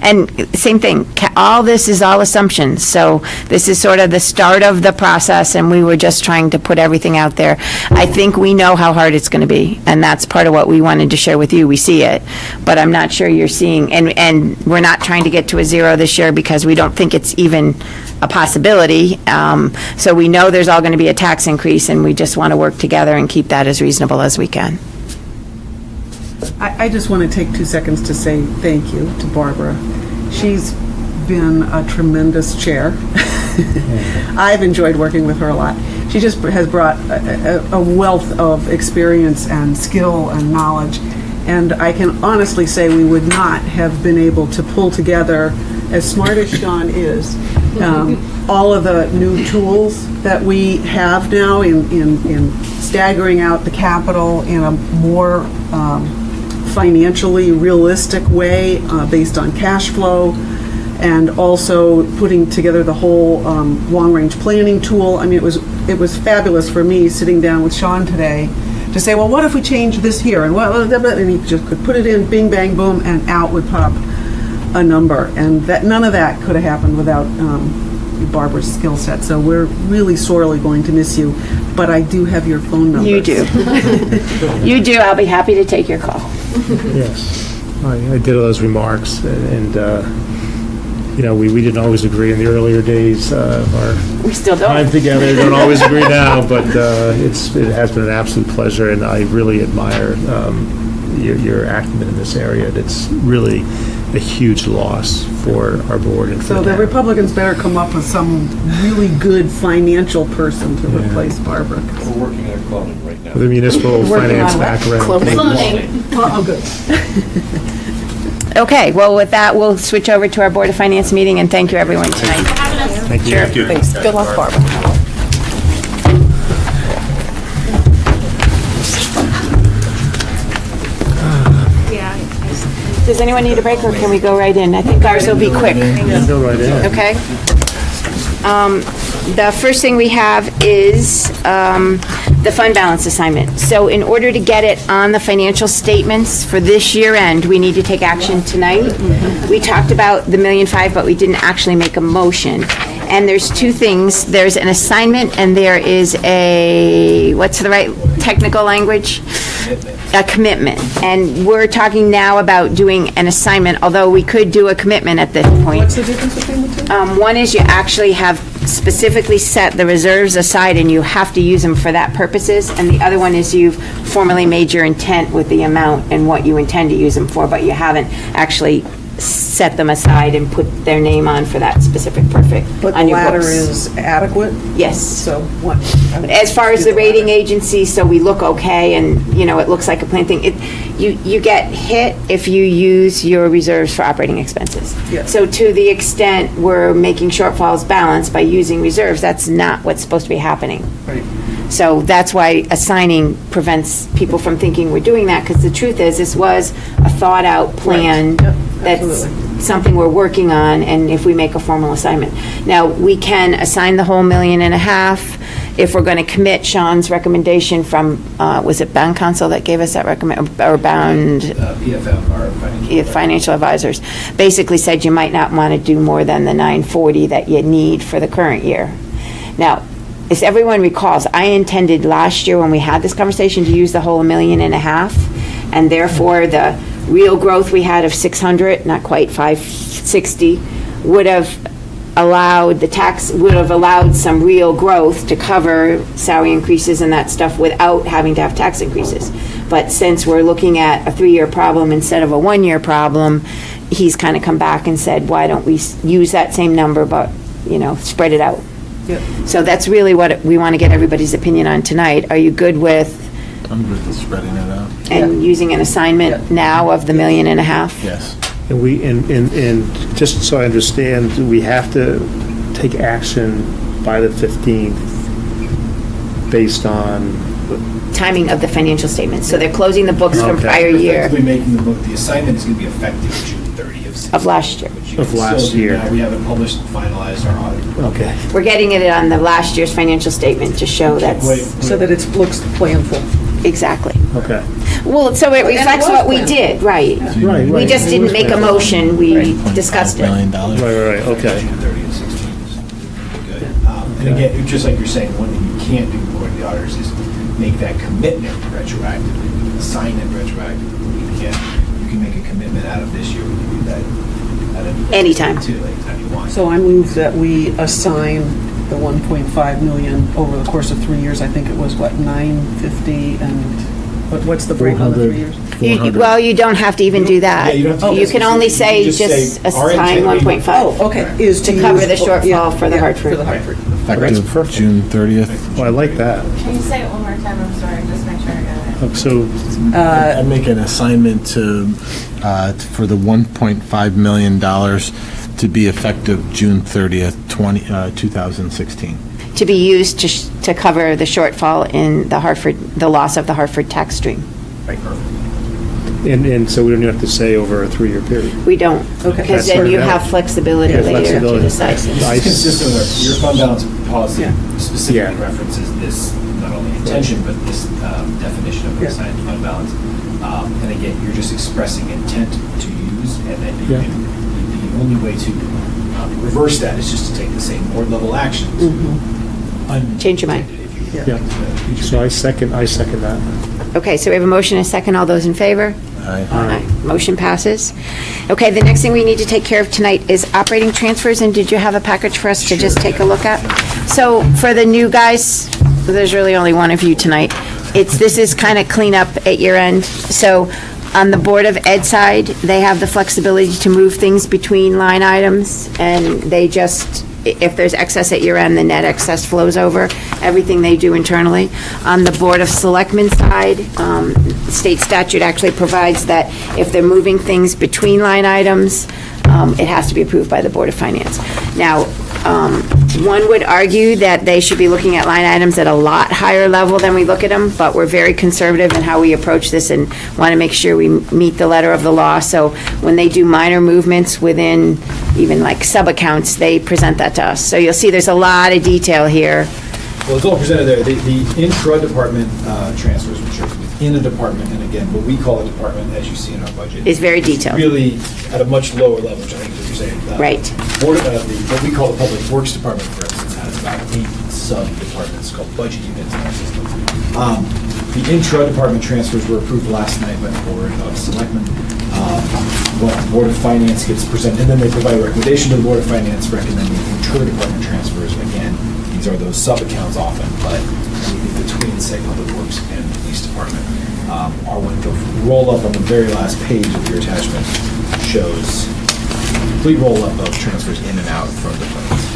And same thing, all this is all assumptions, so this is sort of the start of the process, and we were just trying to put everything out there. I think we know how hard it's going to be, and that's part of what we wanted to share with you. We see it, but I'm not sure you're seeing, and we're not trying to get to a zero this year because we don't think it's even a possibility. So we know there's all going to be a tax increase, and we just want to work together and keep that as reasonable as we can. I just want to take 2 seconds to say thank you to Barbara. She's been a tremendous chair. I've enjoyed working with her a lot. She just has brought a wealth of experience and skill and knowledge. And I can honestly say we would not have been able to pull together, as smart as Sean is, all of the new tools that we have now in staggering out the capital in a more financially realistic way based on cash flow, and also putting together the whole long-range planning tool. I mean, it was fabulous for me sitting down with Sean today to say, well, what if we change this here? And and he just could put it in, bing, bang, boom, and out would pop a number. And that none of that could have happened without Barbara's skill set. So we're really sorely going to miss you. But I do have your phone number. You do. You do. I'll be happy to take your call. Yes, I did those remarks, and we didn't always agree in the earlier days of our We still don't. time together. We don't always agree now, but it has been an absolute pleasure, and I really admire your acumen in this area. It's really a huge loss for our board and for So the town. Republicans better come up with some really good financial person to replace Barbara. We're working at cloning right now. With a municipal Working finance on what? background. Oh, good. Okay, well, with that, we'll switch over to our Board of Finance meeting, and thank you, everyone, tonight. Thank you. Thank you. Thanks. Good luck, Barbara. Yeah. Does anyone need a break, or can we go right in? I think ours will be quick. Go right in. Okay. The first thing we have is The fund balance assignment. So in order to get it on the financial statements for this year end, we need to take action tonight. We talked about the $1.5 million, but we didn't actually make a motion. And there's two things. There's an assignment and there is a, what's the right technical language? A commitment. And we're talking now about doing an assignment, although we could do a commitment at this point. What's the difference between the two? One is you actually have specifically set the reserves aside and you have to use them for that purposes. And the other one is you've formally made your intent with the amount and what you intend to use them for, but you haven't actually set them aside and put their name on for that specific perfect But the on your latter books. is adequate? Yes. So what? As far as the rating agency, so we look okay and, you know, it looks like a plain thing. You get hit if you use your reserves for operating expenses. Yeah. So to the extent we're making shortfalls balanced by using reserves, that's not what's supposed to be happening. Right. So that's why assigning prevents people from thinking we're doing that, because the truth is, this was a thought-out plan. Right. Yep, That's absolutely. something we're working on, and if we make a formal assignment. Now, we can assign the whole $1.5 million if we're going to commit Sean's recommendation from, was it Bound Council that gave us that recommend, or Bound? PFM, our financial. Financial advisors, basically said you might not want to do more than the $940 that you need for the current year. Now, as everyone recalls, I intended last year when we had this conversation to use the whole $1.5 million, and therefore the real growth we had of 600, not quite 560, would have allowed, the tax would have allowed some real growth to cover salary increases and that stuff without having to have tax increases. But since we're looking at a 3-year problem instead of a 1-year problem, he's kind of come back and said, why don't we use that same number, but, you know, spread it out. Yep. So that's really what we want to get everybody's opinion on tonight. Are you good with I'm good with spreading it out. and using an assignment now of the $1.5 million? Yes. And we, and just so I understand, we have to take action by the 15th based on, Timing of the financial statements. So they're closing the books from Okay. prior year Effectively making the book, the assignment is going to be effective June 30th. of last year. Which you Of can last still do year. now. We haven't published and finalized our audit. okay. We're getting it on the last year's financial statement to show that's So that it looks planful. exactly. Okay. Well, so it reflects was what we planned. did, right? Right, We right. just didn't make a motion, we discussed it. Right, okay. June 30th, 16 is good. And again, just like you're saying, one thing you can't do according to the auditors is make that commitment retroactively, assign it retroactively. You can make a commitment out of this year, we can do that at Anytime. anytime you want. So I move that we assign the 1.5 million over the course of 3 years. I think it was, what, 950 and, what's the break on the 3 years? Well, you don't have to even do that. Yeah, you don't have to do You that. can only You say just just say, our assign intent- 1.5. Oh, okay, is To to cover use- the shortfall yeah, for the yeah, Hartford. For the Hartford. Effective perfect. June 30th. Well, I like that. Can you say it one more time? I'm sorry, just make sure I got it. So, I make an assignment to, for the $1.5 million to be effective June 30th, 2016. To be used to cover the shortfall in the Hartford, the loss of the Hartford tax stream. and so we don't have to say over a 3-year period. We don't, Okay. because That's then sort of you that. have flexibility Yeah, later to flexibility. decide. I It's consistent with your fund balance policy Yeah. specifically Yeah. references this, not only intention, but this definition of Yeah. assigned fund balance. And again, you're just expressing intent to use, and then you Yeah. can, the only way to reverse that is just to take the same board level actions. Change your mind. If you Yeah. So I second that. Okay, so we have a motion and a second. All those in favor? Aye. Motion passes. Okay, the next thing we need to take care of tonight is operating transfers, and did you have a package for us to just take a look at? So for the new guys, there's really only one of you tonight. This is kind of cleanup at year end. So on the Board of Ed side, they have the flexibility to move things between line items, and they just, if there's excess at year end, the net excess flows over everything they do internally. On the Board of Selectmen side, state statute actually provides that if they're moving things between line items, it has to be approved by the Board of Finance. Now, one would argue that they should be looking at line items at a lot higher level than we look at them, but we're very conservative in how we approach this and want to make sure we meet the letter of the law. So when they do minor movements within even like sub-accounts, they present that to us. So you'll see there's a lot of detail here. Well, it's all presented there. The intra-department transfers, which are within a department, and again, what we call a department, as you see in our budget. Is very detailed. Really at a much lower level, which I think is what you're saying. Right. What we call the Public Works Department, for instance, has about 8 sub-departments called budget units in our system. The intra-department transfers were approved last night by the Board of Selectmen. What the Board of Finance gets presented, and then they provide a recommendation to the Board of Finance recommending intra-department transfers. Again, these are those sub-accounts often, but anything between, say, Public Works and the Police Department. Our one, the roll-up on the very last page of your attachment shows complete roll-up of transfers in and out from departments.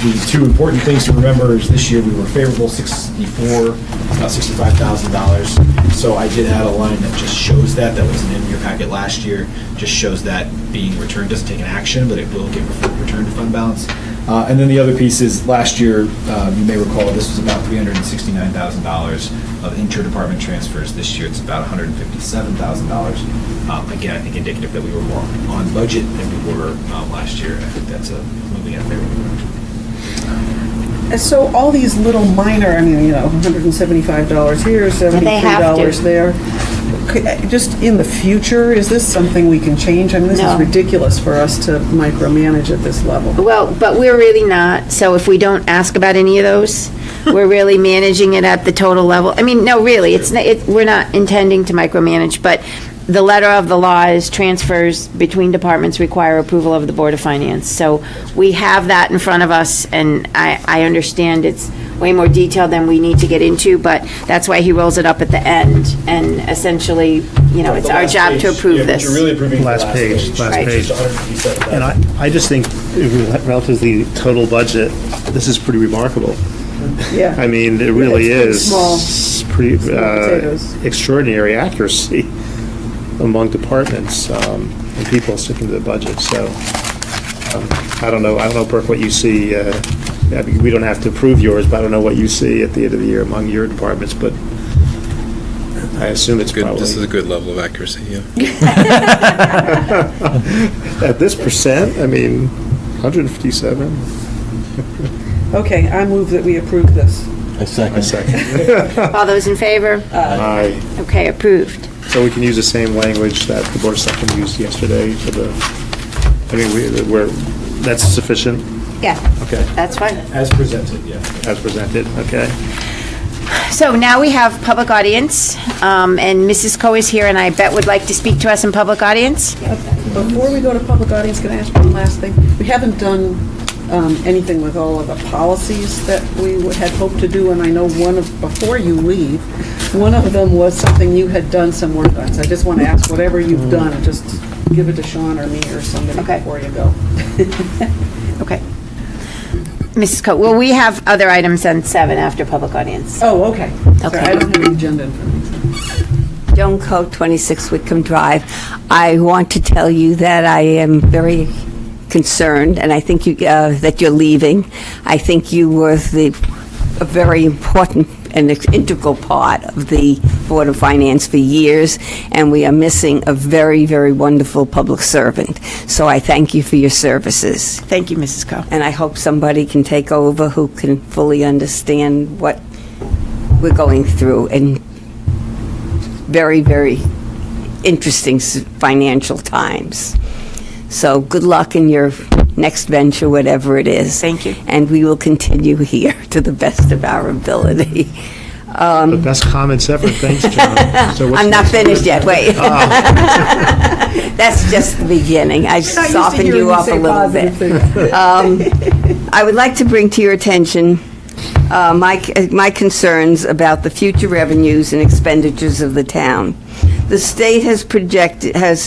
The two important things to remember is this year we were favorable about $65,000. So I did add a line that just shows that. That wasn't in your packet last year. Just shows that being returned. Doesn't take an action, but it will get returned to fund balance. And then the other piece is last year, you may recall, this was about $369,000 of inter-department transfers. This year it's about $157,000. Again, I think indicative that we were more on budget than we were last year. I think that's moving in a favorable direction. So all these little minor, $175 here, $73 there. Just in the future, is this something we can change? This No. is ridiculous for us to micromanage at this level. Well, but we're really not, so if we don't ask about any of those, we're really managing it at the total level. No, really, we're not intending to micromanage, but the letter of the law is transfers between departments require approval of the Board of Finance. So we have that in front of us, and I understand it's way more detailed than we need to get into, but that's why he rolls it up at the end, and essentially, it's our job to approve this. You're really approving the Last page. Right. And $157,000. I just think, relative to the total budget, this is pretty remarkable. Yeah. It really it's small. is pretty potatoes. extraordinary accuracy among departments and people sticking to the budget. So I don't know, Burke, what you see. We don't have to approve yours, but I don't know what you see at the end of the year among your departments. But I assume it's good. probably This is a good level of accuracy. Yeah. at this percent. 157. Okay, I move that we approve this. I second. All those in favor? Aye. Okay, approved. So we can use the same language that the Board of Selectmen used yesterday for the, that's sufficient? Yeah, Okay, that's fine. As presented, yeah. as presented, okay. So now we have public audience, and Mrs. Coe is here, and I bet would like to speak to us in public audience. Before we go to public audience, can I ask one last thing? We haven't done anything with all of the policies that we had hoped to do, and I know before you leave, one of them was something you had done some work on. So I just want to ask, whatever you've done, just give it to Sean or me or somebody Okay. before you go. Okay. Mrs. Coe, well, we have other items on 7 after public audience. Oh, okay. Sorry, Okay. I don't have the agenda in front of me. Joan Coe, 26 Whitcomb Drive. I want to tell you that I am very concerned, and I think that you're leaving. I think you were a very important and integral part of the Board of Finance for years, and we are missing a very, very wonderful public servant. So I thank you for your services. Thank you, Mrs. Coe. And I hope somebody can take over who can fully understand what we're going through in very, very interesting financial times. So good luck in your next venture, whatever it is. Thank you. And we will continue here to the best of our ability. The best comments ever, thanks, John. So what's I'm not next? finished yet, wait. That's just the beginning. I softened you up a little bit. I would like to bring to your attention my concerns about the future revenues and expenditures of the town. The state has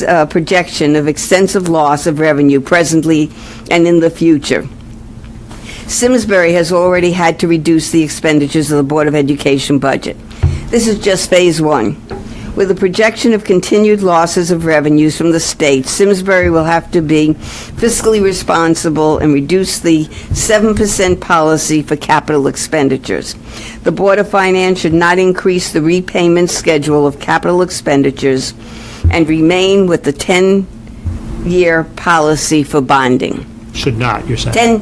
a projection of extensive loss of revenue presently and in the future. Simsbury has already had to reduce the expenditures of the Board of Education budget. This is just phase 1. With a projection of continued losses of revenues from the state, Simsbury will have to be fiscally responsible and reduce the 7% policy for capital expenditures. The Board of Finance should not increase the repayment schedule of capital expenditures and remain with the 10-year policy for bonding. Should not, you're saying?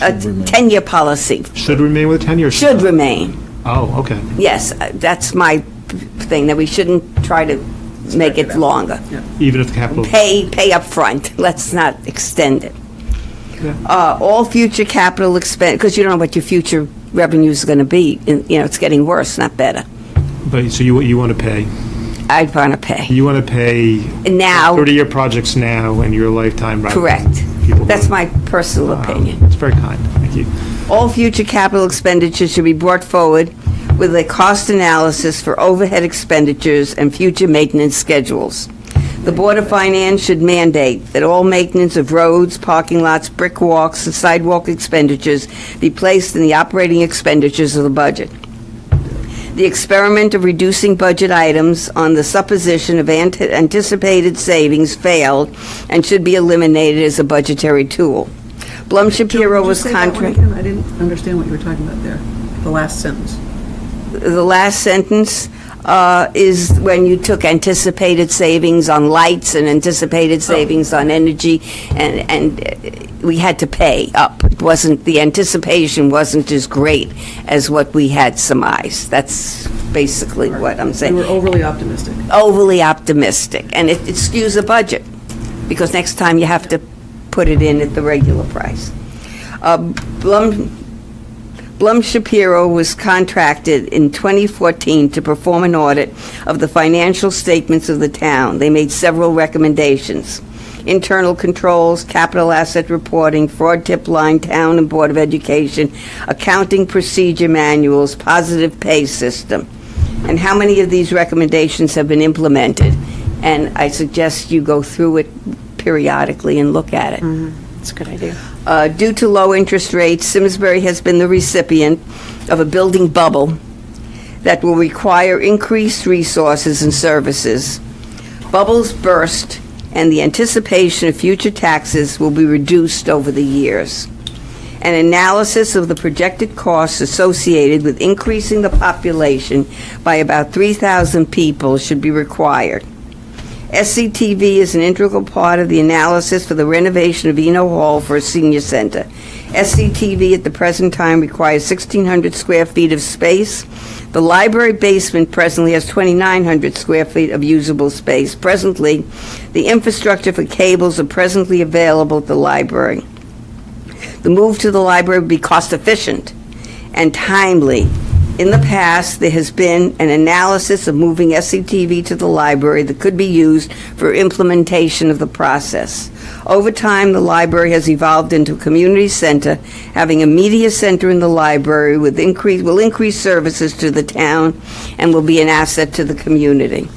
a 10-year policy. Should remain with 10 years? Should remain. Oh, okay. Yes, that's my thing, that we shouldn't try to make it longer. Even if the capital... Pay up front. Let's not extend it. All future capital expense, because you don't know what your future revenues are going to be. It's getting worse, not better. But, so you want to pay? I'd want to pay. You want to pay... Now. 30-year projects now in your lifetime, rather than Correct. people That's who- my personal opinion. It's very kind. Thank you. All future capital expenditures should be brought forward with a cost analysis for overhead expenditures and future maintenance schedules. The Board of Finance should mandate that all maintenance of roads, parking lots, brick walks, and sidewalk expenditures be placed in the operating expenditures of the budget. The experiment of reducing budget items on the supposition of anticipated savings failed and should be eliminated as a budgetary tool. Blum Shapiro was contract. I didn't understand what you were talking about there, the last sentence. The last sentence is when you took anticipated savings on lights and anticipated savings on energy, and we had to pay up. The anticipation wasn't as great as what we had surmised. That's basically what I'm saying. You were overly optimistic. Overly optimistic, and it skews the budget, because next time you have to put it in at the regular price. Blum Shapiro was contracted in 2014 to perform an audit of the financial statements of the town. They made several recommendations: internal controls, capital asset reporting, fraud tip line, town and Board of Education, accounting procedure manuals, positive pay system. And how many of these recommendations have been implemented? And I suggest you go through it periodically and look at it. That's a good idea. Due to low interest rates, Simsbury has been the recipient of a building bubble that will require increased resources and services. Bubbles burst, and the anticipation of future taxes will be reduced over the years. An analysis of the projected costs associated with increasing the population by about 3,000 people should be required. SCTV is an integral part of the analysis for the renovation of Eno Hall for a senior center. SCTV at the present time requires 1,600 square feet of space. The library basement presently has 2,900 square feet of usable space. Presently, the infrastructure for cables are presently available at the library. The move to the library would be cost efficient and timely. In the past, there has been an analysis of moving SCTV to the library that could be used for implementation of the process. Over time, the library has evolved into a community center, having a media center in the library will increase services to the town and will be an asset to the community.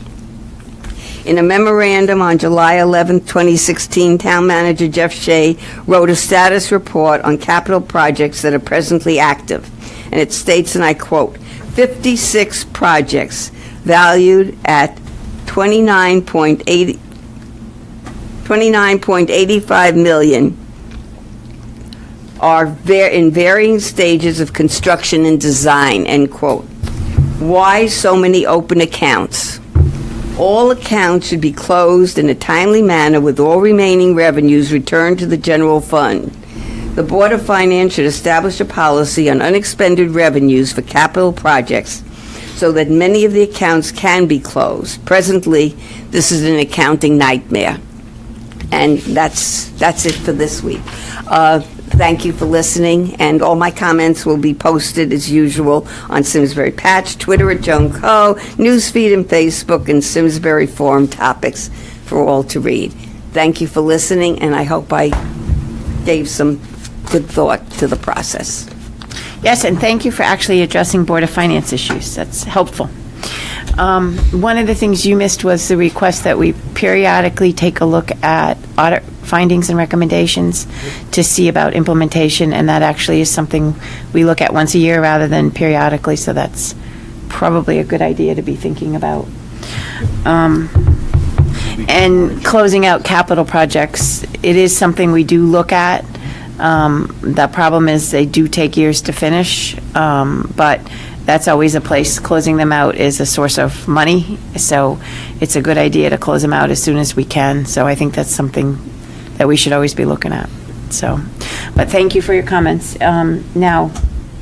In a memorandum on July 11, 2016, Town Manager Jeff Shea wrote a status report on capital projects that are presently active. And it states, and I quote, 56 projects valued at $29.85 million are in varying stages of construction and design, end quote. Why so many open accounts? All accounts should be closed in a timely manner with all remaining revenues returned to the general fund. The Board of Finance should establish a policy on unexpended revenues for capital projects so that many of the accounts can be closed. Presently, this is an accounting nightmare. And that's it for this week. Thank you for listening, and all my comments will be posted as usual on Simsbury Patch, Twitter at Joan Co., Newsfeed and Facebook, and Simsbury Forum topics for all to read. Thank you for listening, and I hope I gave some good thought to the process. Yes, and thank you for actually addressing Board of Finance issues. That's helpful. One of the things you missed was the request that we periodically take a look at audit findings and recommendations to see about implementation, and that actually is something we look at once a year rather than periodically, so that's probably a good idea to be thinking about. And closing out capital projects, it is something we do look at. The problem is they do take years to finish, but that's always a place. Closing them out is a source of money, so it's a good idea to close them out as soon as we can. So I think that's something that we should always be looking at. So But thank you for your comments. Now,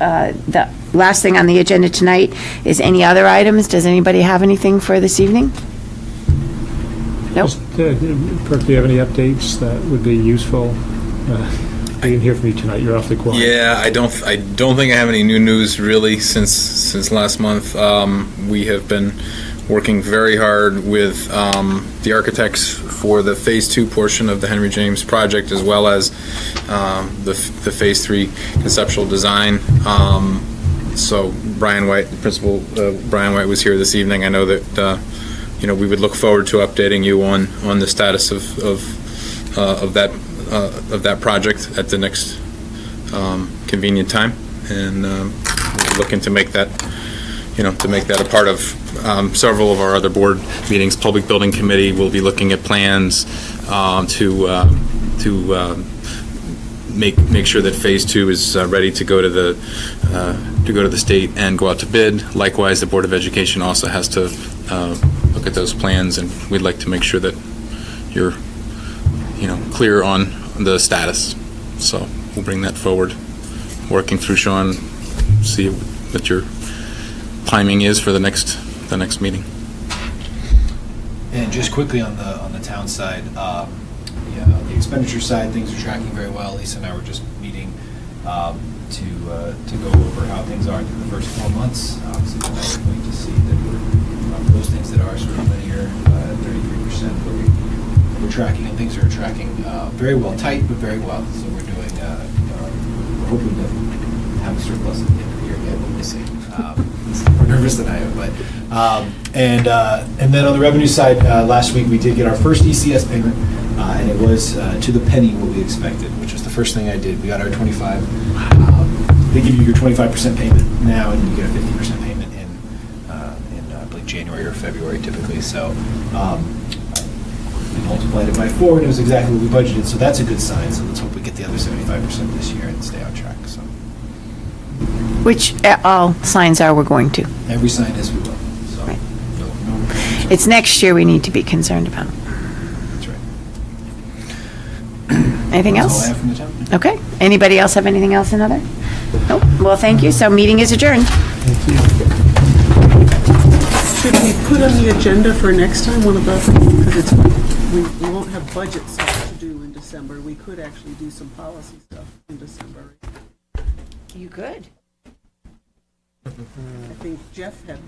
the last thing on the agenda tonight is any other items. Does anybody have anything for this evening? Nope. Perk, do you have any updates that would be useful? I didn't hear from you tonight. You're awfully quiet. Yeah, I don't think I have any new news really since last month. We have been working very hard with the architects for the Phase 2 portion of the Henry James project, as well as the Phase 3 conceptual design. So Brian White, Principal Brian White, was here this evening. I know that we would look forward to updating you on the status of that project at the next convenient time, and we're looking to make that a part of several of our other board meetings. Public Building Committee will be looking at plans to make sure that Phase 2 is ready to go to the state and go out to bid. Likewise, the Board of Education also has to look at those plans, and we'd like to make sure that you're clear on the status. So we'll bring that forward, working through Sean, see what your timing is for the next meeting. And just quickly on the town side, the expenditure side, things are tracking very well. Lisa and I were just meeting to go over how things are through the first 4 months. Obviously, we're going to see that we're those things that are sort of linear at 33%, where we're tracking, and things are tracking very well, tight but very well. So we're doing. We're hoping to have a surplus at the end of the year again. We'll see. More nervous than I am, but and then on the revenue side, last week we did get our first ECS payment, and it was to the penny what we expected, which was the first thing I did. We got our 25. They give you your 25% payment now, and you get a 50% payment in I believe January or February typically. So we multiplied it by 4, and it was exactly what we budgeted. So that's a good sign. So let's hope we get the other 75% this year and stay on track. So. Which all signs are we're going to. Every sign is we will. So, right. No it's next year we need to be concerned about. That's right. Anything That's else? all I have from the town. Okay. Anybody else have anything else another? Nope. Well, thank you. So meeting is adjourned. Should we put on the agenda for next time one of the, because we won't have budget stuff to do in December. We could actually do some policy stuff in December. You could. I think Jeff had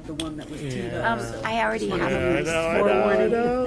the one that was teed up. I already have I know.